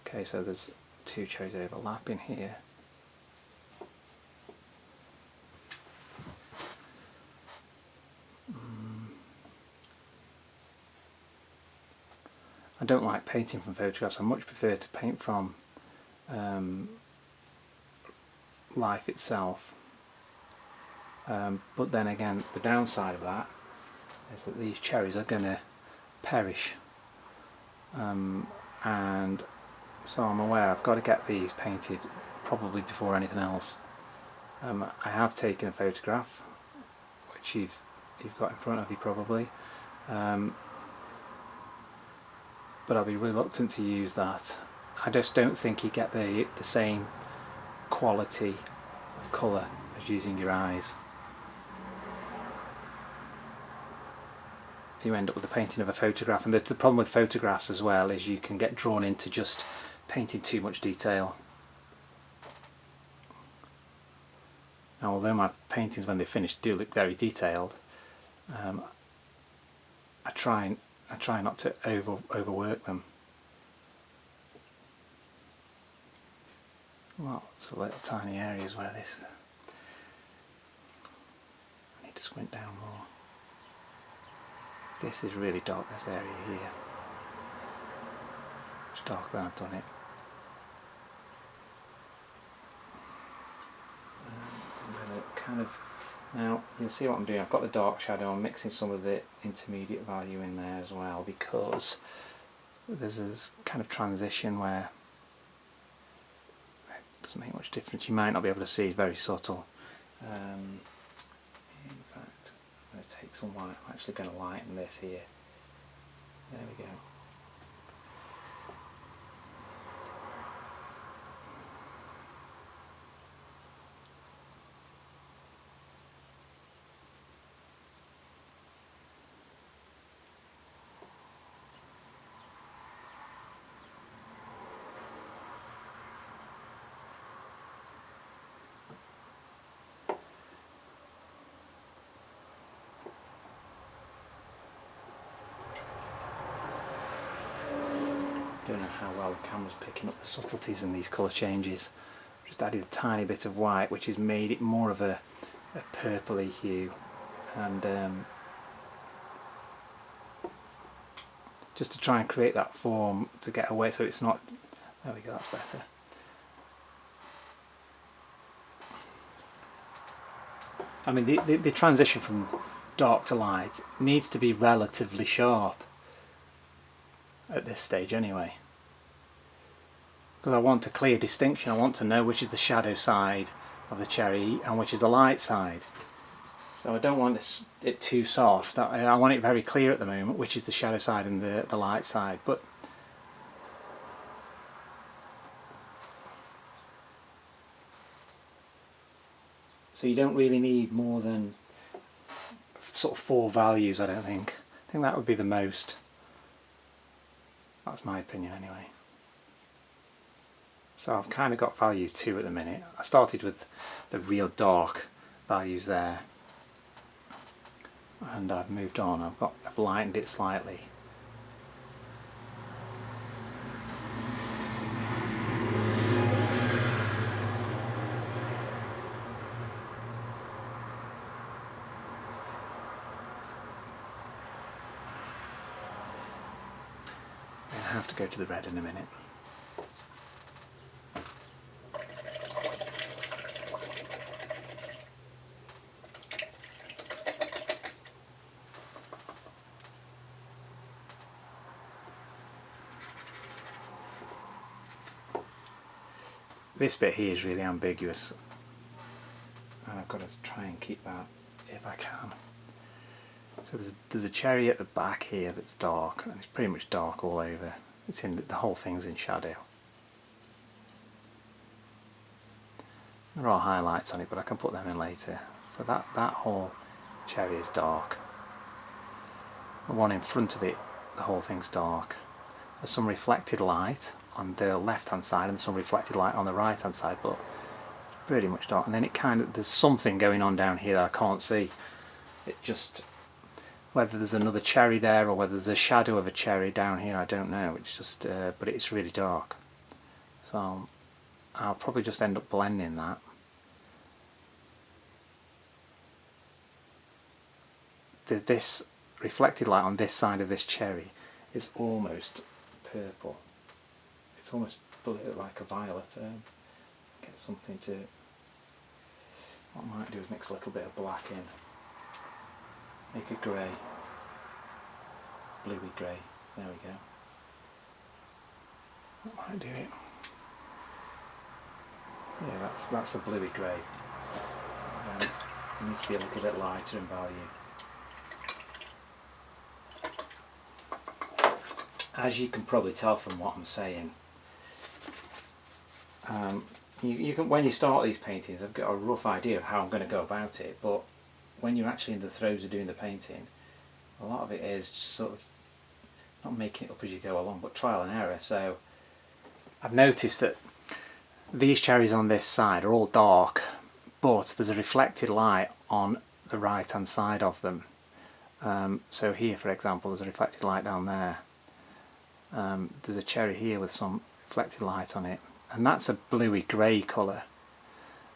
Okay, so there's 2 cherries overlapping here. I don't like painting from photographs. I much prefer to paint from life itself. But then again, the downside of that is that these cherries are going to perish, and so I'm aware I've got to get these painted probably before anything else. I have taken a photograph, which you've got in front of you probably, but I'll be reluctant to use that. I just don't think you get the same quality of colour as using your eyes. You end up with the painting of a photograph, and the problem with photographs as well is you can get drawn into just painting too much detail. Now, although my paintings when they're finished do look very detailed, I try not to overwork them. Lots of little tiny areas where this, I need to squint down more. This is really dark, this area here. It's darker than I've done it. I'm going to kind of, now you can see what I'm doing. I've got the dark shadow, I'm mixing some of the intermediate value in there as well, because there's this kind of transition where it doesn't make much difference. You might not be able to see, it's very subtle. In fact, I'm going to take some white. I'm actually going to lighten this here. There we go. I don't know how well the camera's picking up the subtleties in these colour changes. Just added a tiny bit of white, which has made it more of a purpley hue, and just to try and create that form to get away, so it's not, there we go, that's better. I mean, the transition from dark to light needs to be relatively sharp at this stage anyway, because I want a clear distinction. I want to know which is the shadow side of the cherry and which is the light side. So I don't want it too soft. I want it very clear at the moment which is the shadow side and the light side. But so you don't really need more than sort of 4 values, I don't think. I think that would be the most. That's my opinion anyway. So I've kind of got value 2 at the minute. I started with the real dark values there, and I've moved on. I've lightened it slightly. I have to go to the red in a minute. This bit here is really ambiguous, and I've got to try and keep that if I can. So there's a cherry at the back here that's dark, and it's pretty much dark all over. It's in the whole thing's in shadow. There are highlights on it, but I can put them in later. So that whole cherry is dark. The one in front of it, the whole thing's dark. There's some reflected light on the left hand side and some reflected light on the right hand side, but it's pretty much dark. And then it kind of, there's something going on down here that I can't see. It just, whether there's another cherry there or whether there's a shadow of a cherry down here, I don't know. It's just, but it's really dark. So I'll probably just end up blending that. This reflected light on this side of this cherry is almost purple. It's almost like a violet. Get something to... What I might do is mix a little bit of black in. Make a grey. Bluey grey. There we go. That might do it. Yeah, that's a bluey grey. It needs to be a little bit lighter in value. As you can probably tell from what I'm saying, you can, when you start these paintings, I've got a rough idea of how I'm going to go about it, but when you're actually in the throes of doing the painting, a lot of it is just sort of not making it up as you go along, but trial and error. So I've noticed that these cherries on this side are all dark, but there's a reflected light on the right hand side of them. So here, for example, there's a reflected light down there. There's a cherry here with some reflected light on it, and that's a bluey grey colour.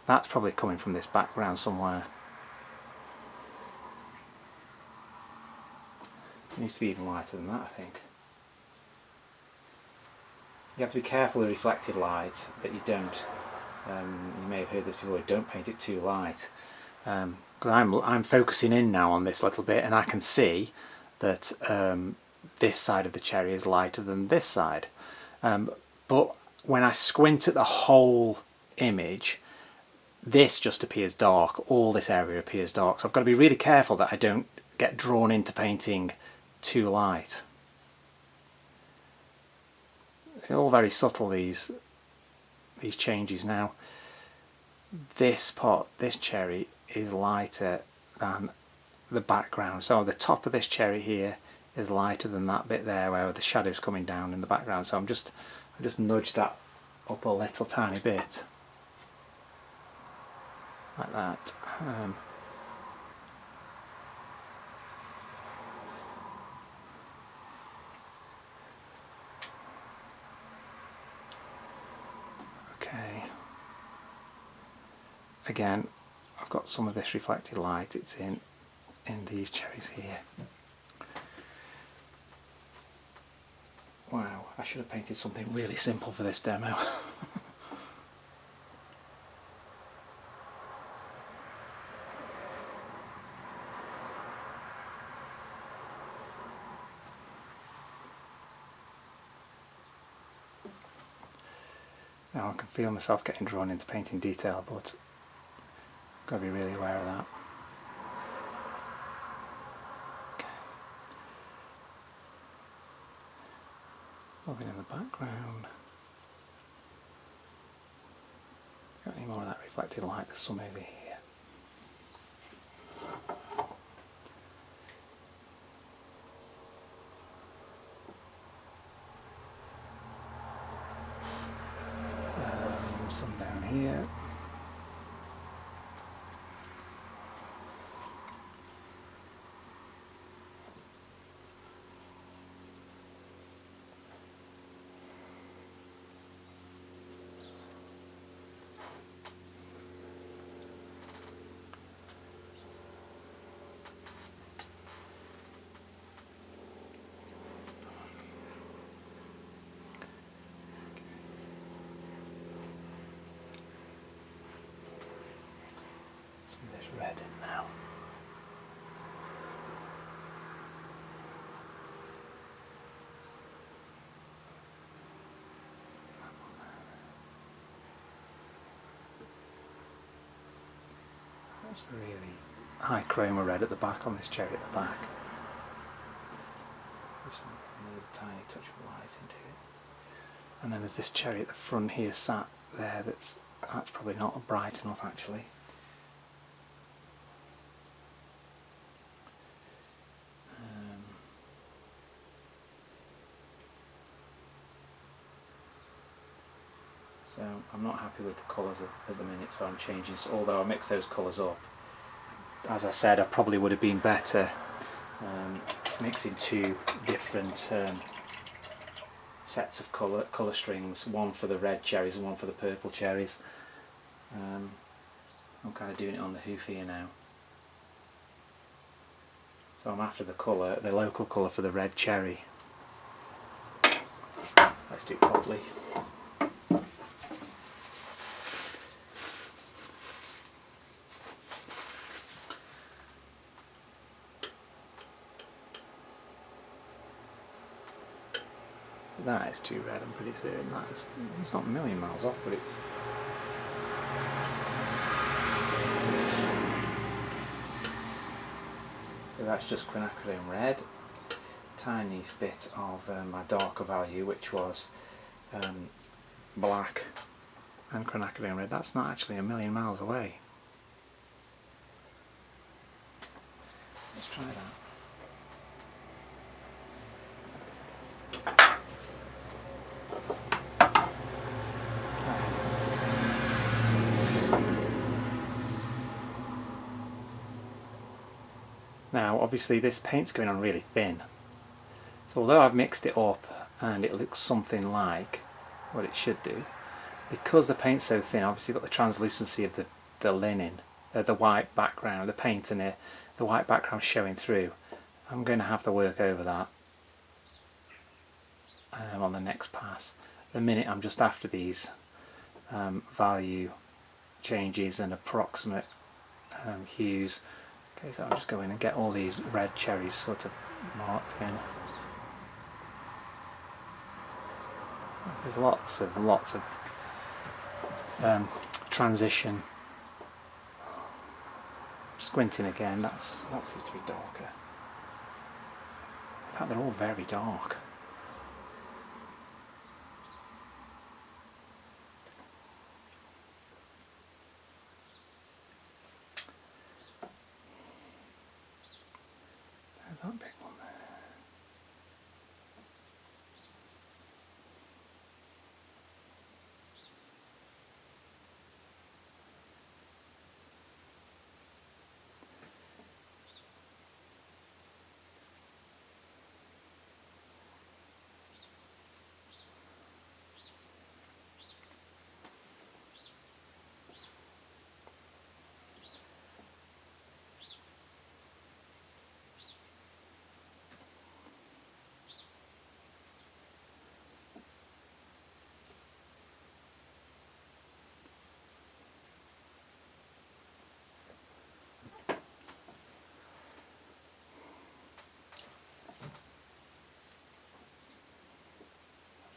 That's probably coming from this background somewhere. It needs to be even lighter than that, I think. You have to be careful with reflected light that you don't. You may have heard this before. Don't paint it too light. Because I'm focusing in now on this little bit, and I can see that this side of the cherry is lighter than this side. But when I squint at the whole image, this just appears dark. All this area appears dark. So I've got to be really careful that I don't get drawn into painting too light. They're all very subtle, these changes. Now this pot, this cherry, is lighter than the background. So the top of this cherry here is lighter than that bit there where the shadow's coming down in the background. So I just nudge that up a little tiny bit like that. Okay. Again, I've got some of this reflected light. It's in these cherries here. Wow, I should have painted something really simple for this demo. Now I can feel myself getting drawn into painting detail, but I've got to be really aware of that. Okay. Nothing in the background. Got any more of that reflected light? There's some over here. Some down here. There's red in now. That's really high chroma red at the back on this cherry at the back. This one, I need a tiny touch of light into it. And then there's this cherry at the front here sat there that's probably not bright enough actually. So I'm not happy with the colours at the minute, so I'm changing. Although I mix those colours up, as I said, I probably would have been better mixing two different sets of colour strings, one for the red cherries and one for the purple cherries. I'm kind of doing it on the hoof here now. So I'm after the colour, the local colour for the red cherry. Let's do it properly. That is too red, I'm pretty certain. It's not a million miles off, but it's... So that's just quinacridone red. Tiny bit of my darker value, which was black and quinacridone red. That's not actually a million miles away. Let's try that. Now obviously this paint's going on really thin, so although I've mixed it up and it looks something like what it should do, because the paint's so thin, obviously you've got the translucency of the linen, the white background, the paint and the white background showing through. I'm going to have to work over that on the next pass. At the minute I'm just after these value changes and approximate hues. Okay, so I'll just go in and get all these red cherries sort of marked in. There's lots of transition. Squinting again, that seems to be darker. In fact, they're all very dark. There's that big one there.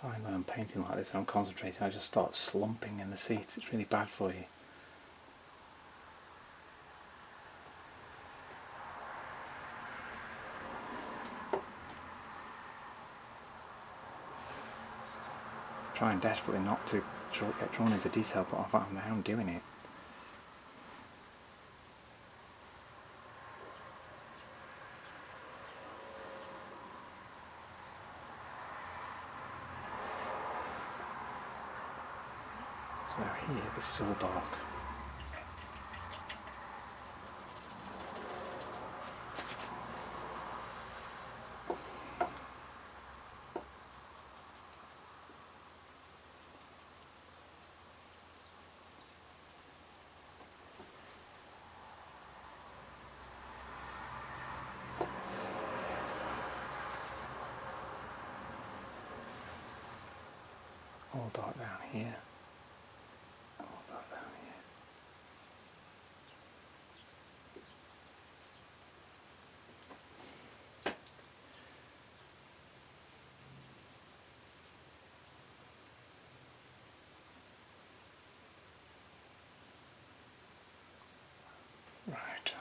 I find when I'm painting like this, when I'm concentrating, I just start slumping in the seats. It's really bad for you. Trying desperately not to get drawn into detail, but I find I'm doing it. So here, this is all dark. All dark down here. All dark down here. Right.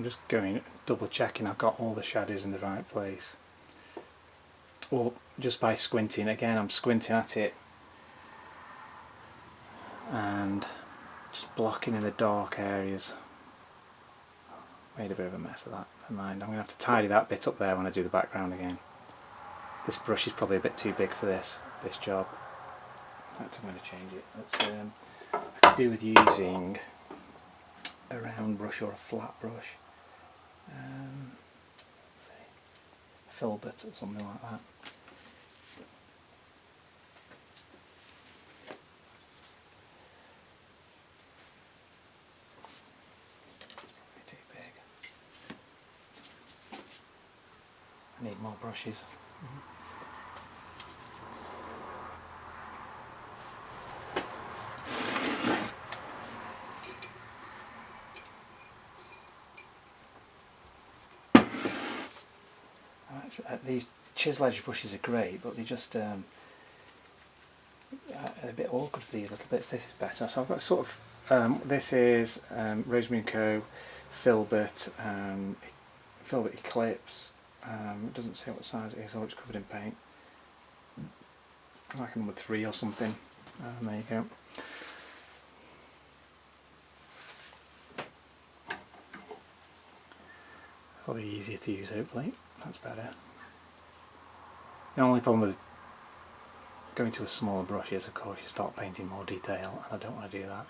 I'm just going, double checking I've got all the shadows in the right place. Or just by squinting, again I'm squinting at it and just blocking in the dark areas. Made a bit of a mess of that, never mind. I'm going to have to tidy that bit up there when I do the background again. This brush is probably a bit too big for this job. In fact, I'm going to change it. I could do with using a round brush or a flat brush. Let's see, a filbert or something like that. Too big. I need more brushes. These chisel edge brushes are great, but they just are a bit awkward for these little bits. This is better. So I've got sort of this is Rosemary & Co. Filbert Filbert Eclipse. It doesn't say what size it is or it's covered in paint. Like number 3 or something. There you go. Probably easier to use, hopefully. That's better. The only problem with going to a smaller brush is, of course, you start painting more detail, and I don't want to do that.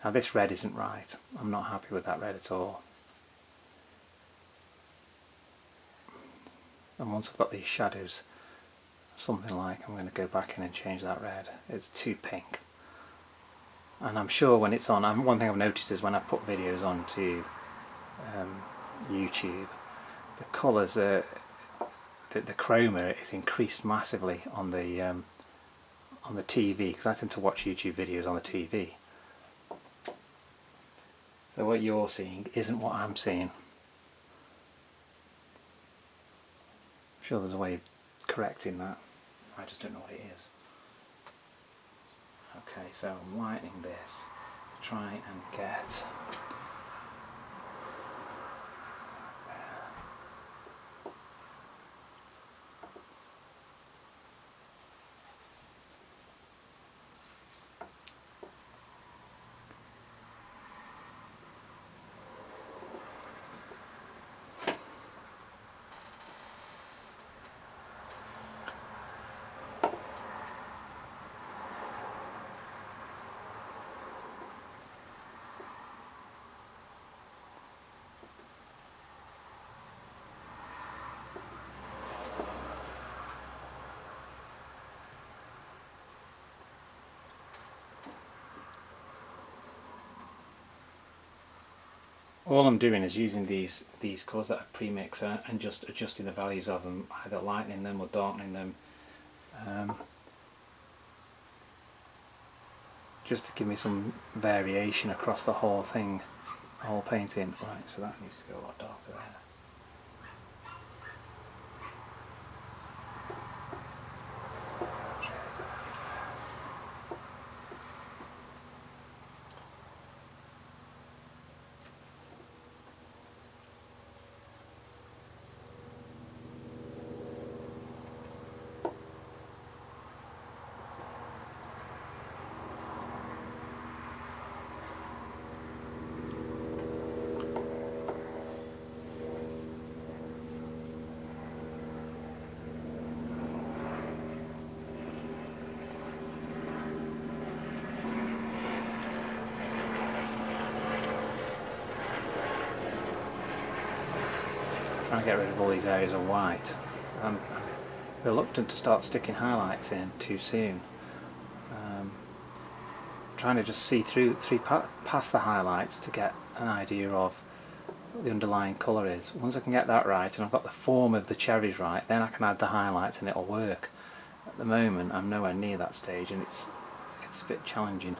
Now this red isn't right. I'm not happy with that red at all. And once I've got these shadows something like, I'm going to go back in and change that red. It's too pink. And I'm sure when it's on, one thing I've noticed is when I put videos onto YouTube, the colours, the chroma is increased massively on the TV, because I tend to watch YouTube videos on the TV. So what you're seeing isn't what I'm seeing. I'm sure there's a way of correcting that. I just don't know what it is. Okay, so I'm lightening this to try and get all I'm doing is using these colours that are pre-mixed and just adjusting the values of them, either lightening them or darkening them, just to give me some variation across the whole thing, the whole painting. Right, so that needs to go a lot darker there. Trying to get rid of all these areas of white. I'm reluctant to start sticking highlights in too soon. Trying to just see past the highlights to get an idea of what the underlying colour is. Once I can get that right and I've got the form of the cherries right, then I can add the highlights and it'll work. At the moment I'm nowhere near that stage and it's a bit challenging.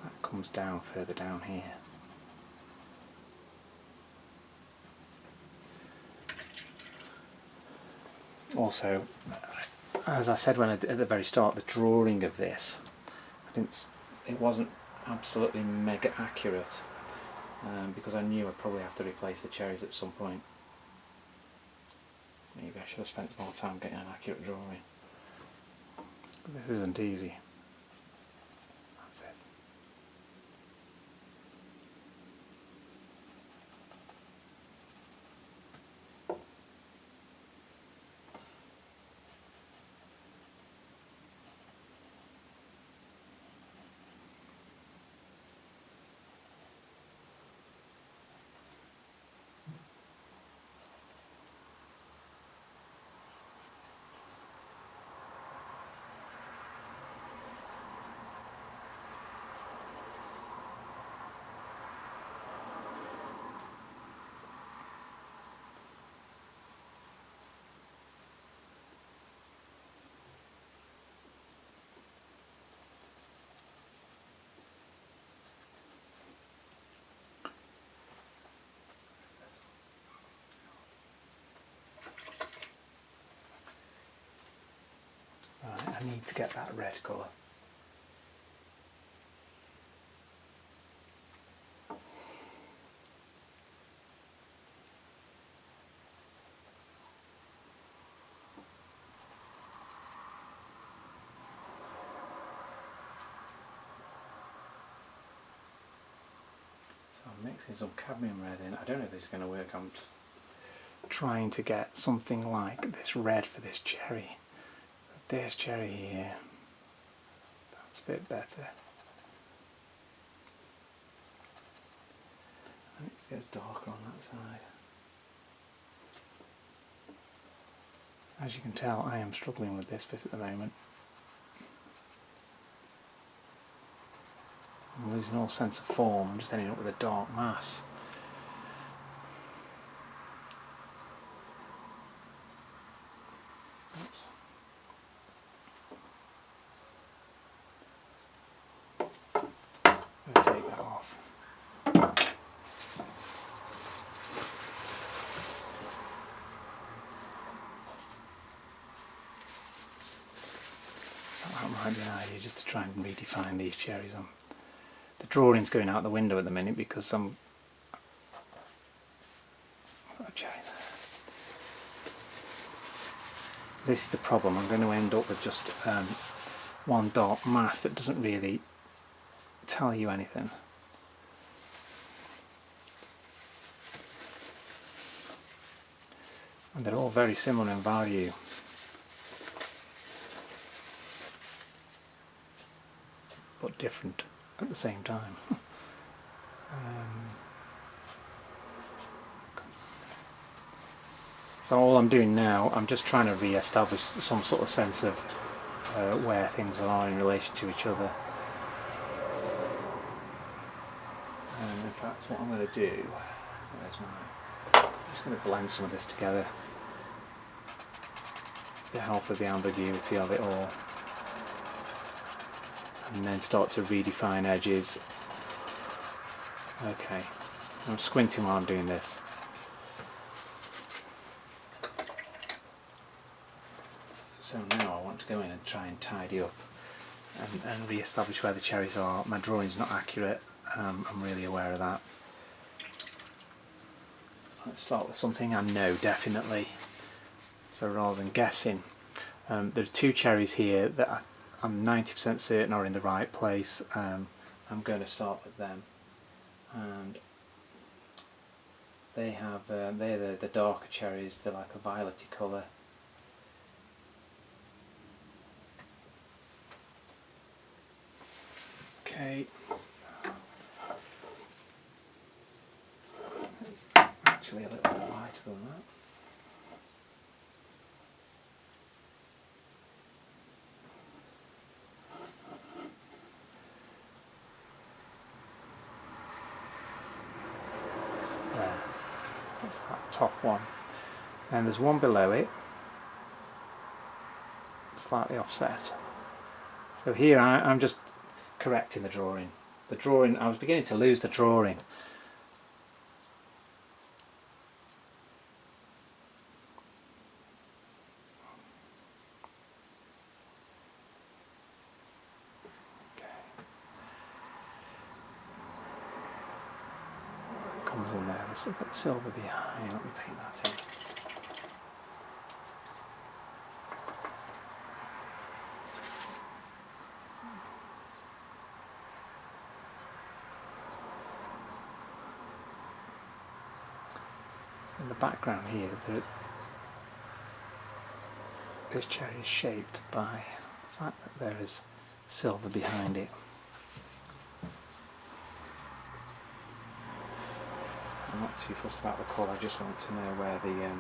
That comes down further down here. Also, as I said at the very start, the drawing of this, it wasn't absolutely mega accurate, because I knew I'd probably have to replace the cherries at some point. Maybe I should have spent more time getting an accurate drawing. But this isn't easy. That's it. Right, I need to get that red colour. So I'm mixing some cadmium red in. I don't know if this is going to work. I'm just trying to get something like this red for this cherry. This cherry here, that's a bit better. And it gets darker on that side. As you can tell, I am struggling with this bit at the moment. I'm losing all sense of form. I'm just ending up with a dark mass. Oops. I'm going to take that off. That might be an idea, just to try and redefine these cherries. The drawing's going out the window at the minute because I've got a cherry there. This is the problem. I'm going to end up with just one dark mass that doesn't really tell you anything. And they're all very similar in value. But different at the same time. So all I'm doing now, I'm just trying to re-establish some sort of sense of where things are in relation to each other. And in fact, what I'm going to do, I'm just going to blend some of this together to help with the ambiguity of it all. And then start to redefine edges. Okay, I'm squinting while I'm doing this. So now I want to go in and try and tidy up and re-establish where the cherries are. My drawing's not accurate, I'm really aware of that. Let's start with something I know definitely. So rather than guessing, there are two cherries here that I'm 90% certain are in the right place. I'm going to start with them, and they have they're the darker cherries. They're like a violety colour. Okay. Actually, a little bit lighter than that. There. That's that top one. And there's one below it, slightly offset. So here I'm just correcting the drawing. The drawing, I was beginning to lose the drawing. I've got the silver behind. Let me paint that in. In the background here, this cherry is shaped by the fact that there is silver behind it. I'm not too fussed about the colour, I just want to know where the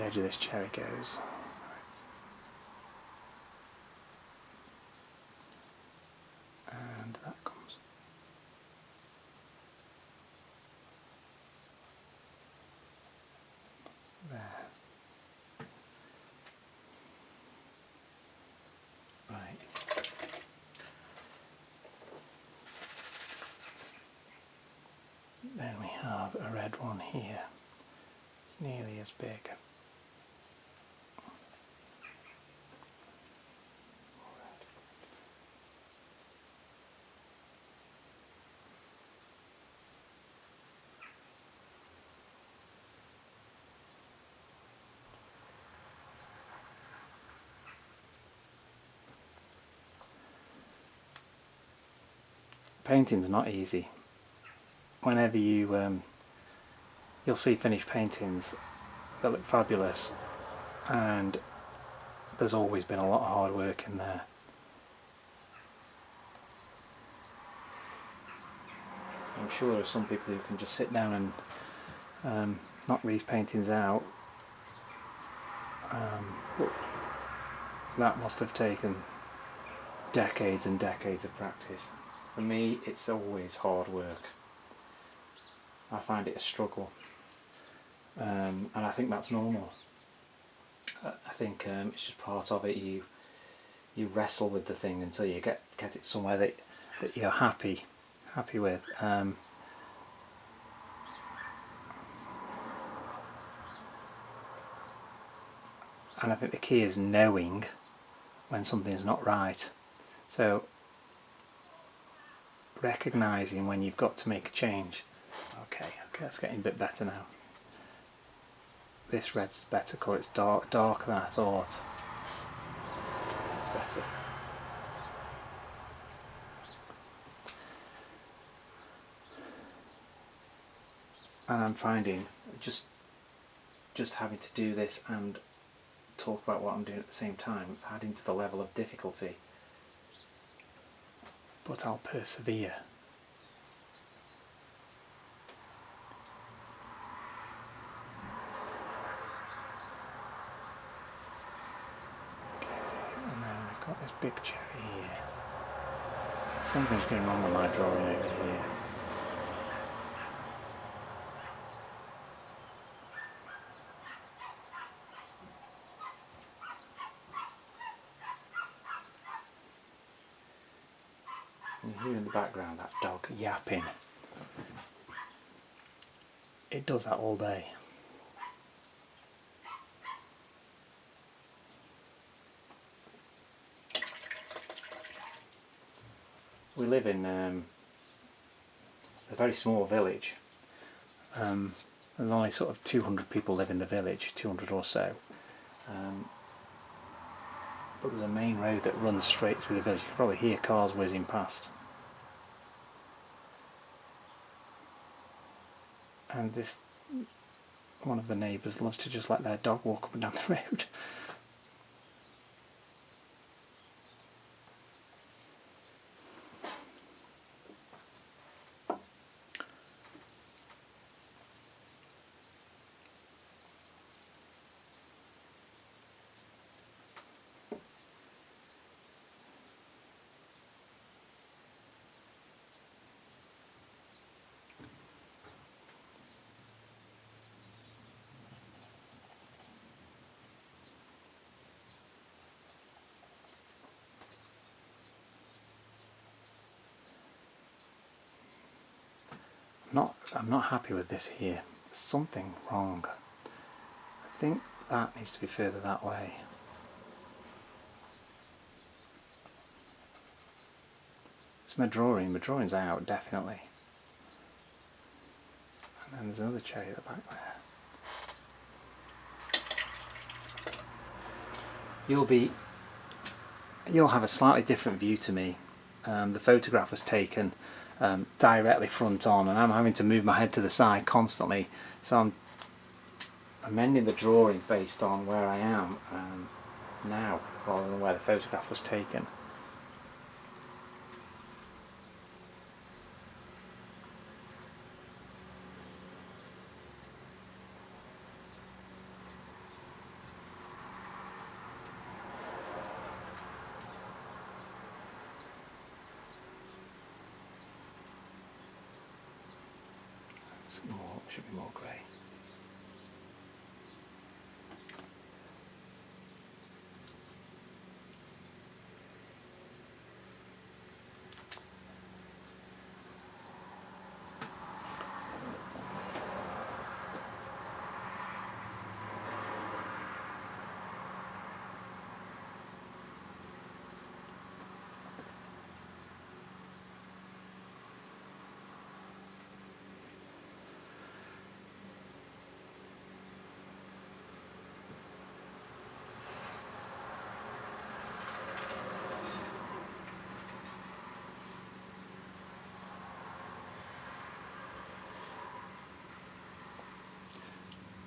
edge of this cherry goes. And that comes there. Right. Then we have a red one here. It's nearly as big. Painting's not easy. Whenever you'll see finished paintings that look fabulous, and there's always been a lot of hard work in there. I'm sure there are some people who can just sit down and knock these paintings out, but that must have taken decades and decades of practice. For me, it's always hard work. I find it a struggle, and I think that's normal. I think it's just part of it. You wrestle with the thing until you get it somewhere that you're happy with. And I think the key is knowing when something's not right. So recognising when you've got to make a change. Okay, that's getting a bit better now. This red's better colour, it's darker than I thought. It's better. And I'm finding just having to do this and talk about what I'm doing at the same time, it's adding to the level of difficulty. But I'll persevere. Okay, and then I've got this big cherry here. Something's going wrong with my drawing over here. And you hear in the background that dog yapping. It does that all day. We live in a very small village. There's only sort of 200 people live in the village, 200 or so. But there's a main road that runs straight through the village. You can probably hear cars whizzing past. And one of the neighbours loves to just let their dog walk up and down the road. I'm not happy with this here. There's something wrong. I think that needs to be further that way. It's my drawing's out, definitely. And there's another cherry at the back there. You'll have a slightly different view to me. The photograph was taken directly front on, and I'm having to move my head to the side constantly, so I'm amending the drawing based on where I am now rather than where the photograph was taken. Should be more grey.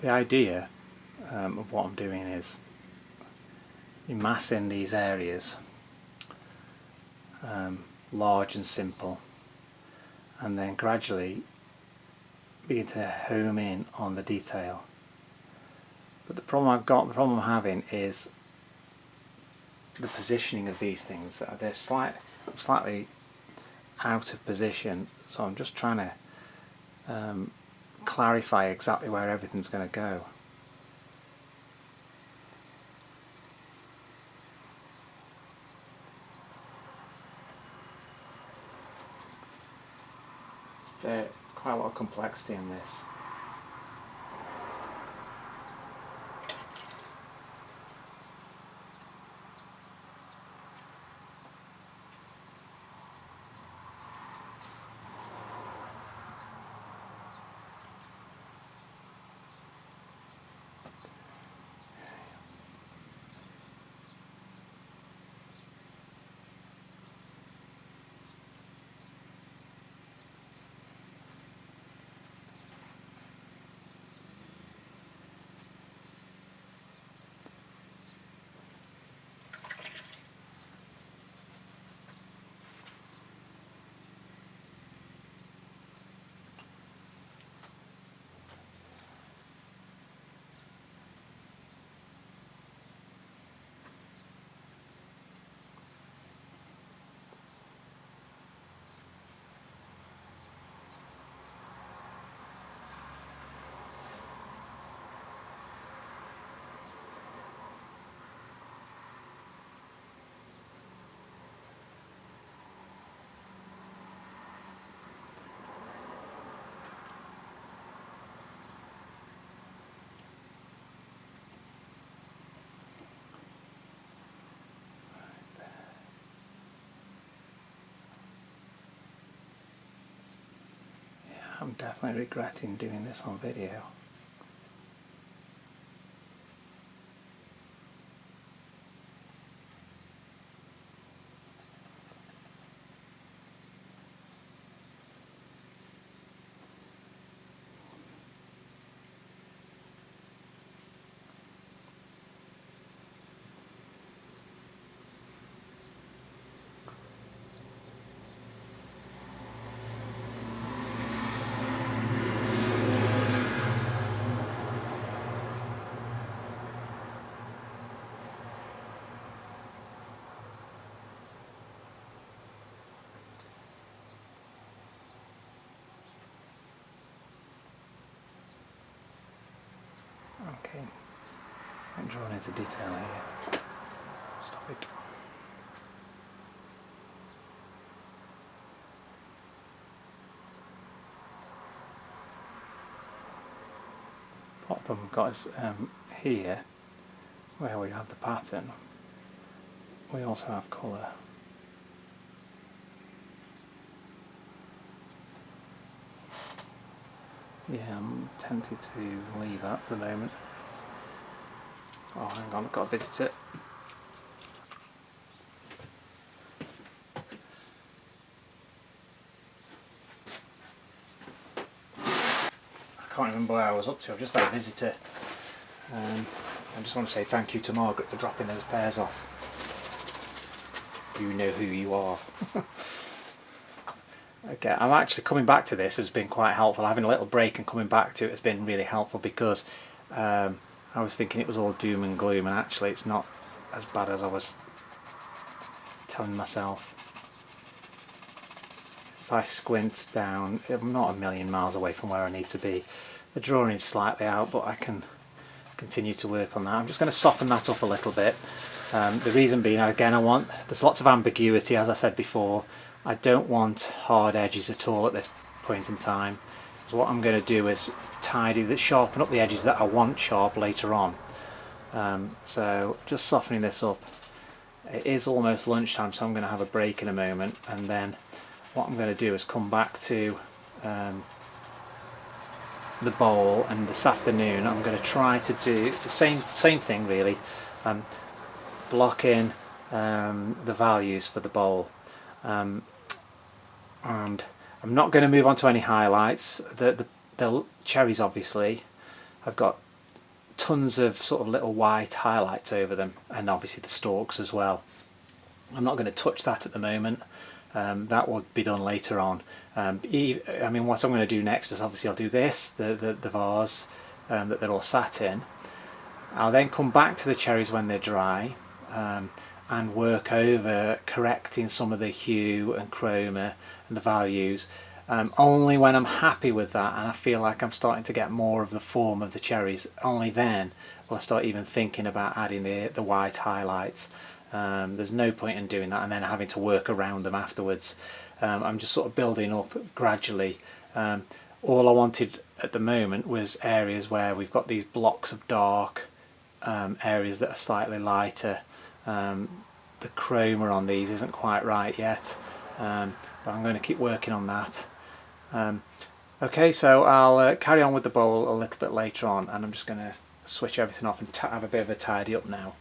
The idea of what I'm doing is massing these areas, large and simple, and then gradually begin to home in on the detail. But the problem I'm having is the positioning of these things. They're slightly out of position, so I'm just trying to clarify exactly where everything's going to go. There's quite a lot of complexity in this. I'm definitely regretting doing this on video. Okay, I'm drawing into detail here. Stop it. What problem we've got is here, where we have the pattern, we also have colour. Yeah, I'm tempted to leave that for the moment. Oh, hang on, I've got a visitor. I can't remember where I was up to, I've just had a visitor. I just want to say thank you to Margaret for dropping those pears off. You know who you are. Okay, I'm actually coming back to this has been quite helpful. Having a little break and coming back to it has been really helpful because I was thinking it was all doom and gloom, and actually it's not as bad as I was telling myself. If I squint down, I'm not a million miles away from where I need to be. The drawing is slightly out, but I can continue to work on that. I'm just going to soften that up a little bit. The reason being, again, there's lots of ambiguity, as I said before. I don't want hard edges at all at this point in time. So what I'm going to do is sharpen up the edges that I want sharp later on. So just softening this up. It is almost lunchtime, so I'm going to have a break in a moment, and then what I'm going to do is come back to the bowl, and this afternoon I'm going to try to do the same thing really, block in the values for the bowl, and I'm not going to move on to any highlights. The cherries obviously I've got tons of sort of little white highlights over them, and obviously the stalks as well. I'm not going to touch that at the moment. That will be done later on. I mean, what I'm going to do next is obviously I'll do this, the vase that they're all sat in. I'll then come back to the cherries when they're dry and work over correcting some of the hue and chroma and the values. Only when I'm happy with that and I feel like I'm starting to get more of the form of the cherries, only then will I start even thinking about adding the white highlights. There's no point in doing that and then having to work around them afterwards. I'm just sort of building up gradually. All I wanted at the moment was areas where we've got these blocks of dark, areas that are slightly lighter. The chroma on these isn't quite right yet, but I'm going to keep working on that. Okay, so I'll carry on with the bowl a little bit later on, and I'm just going to switch everything off and have a bit of a tidy up now.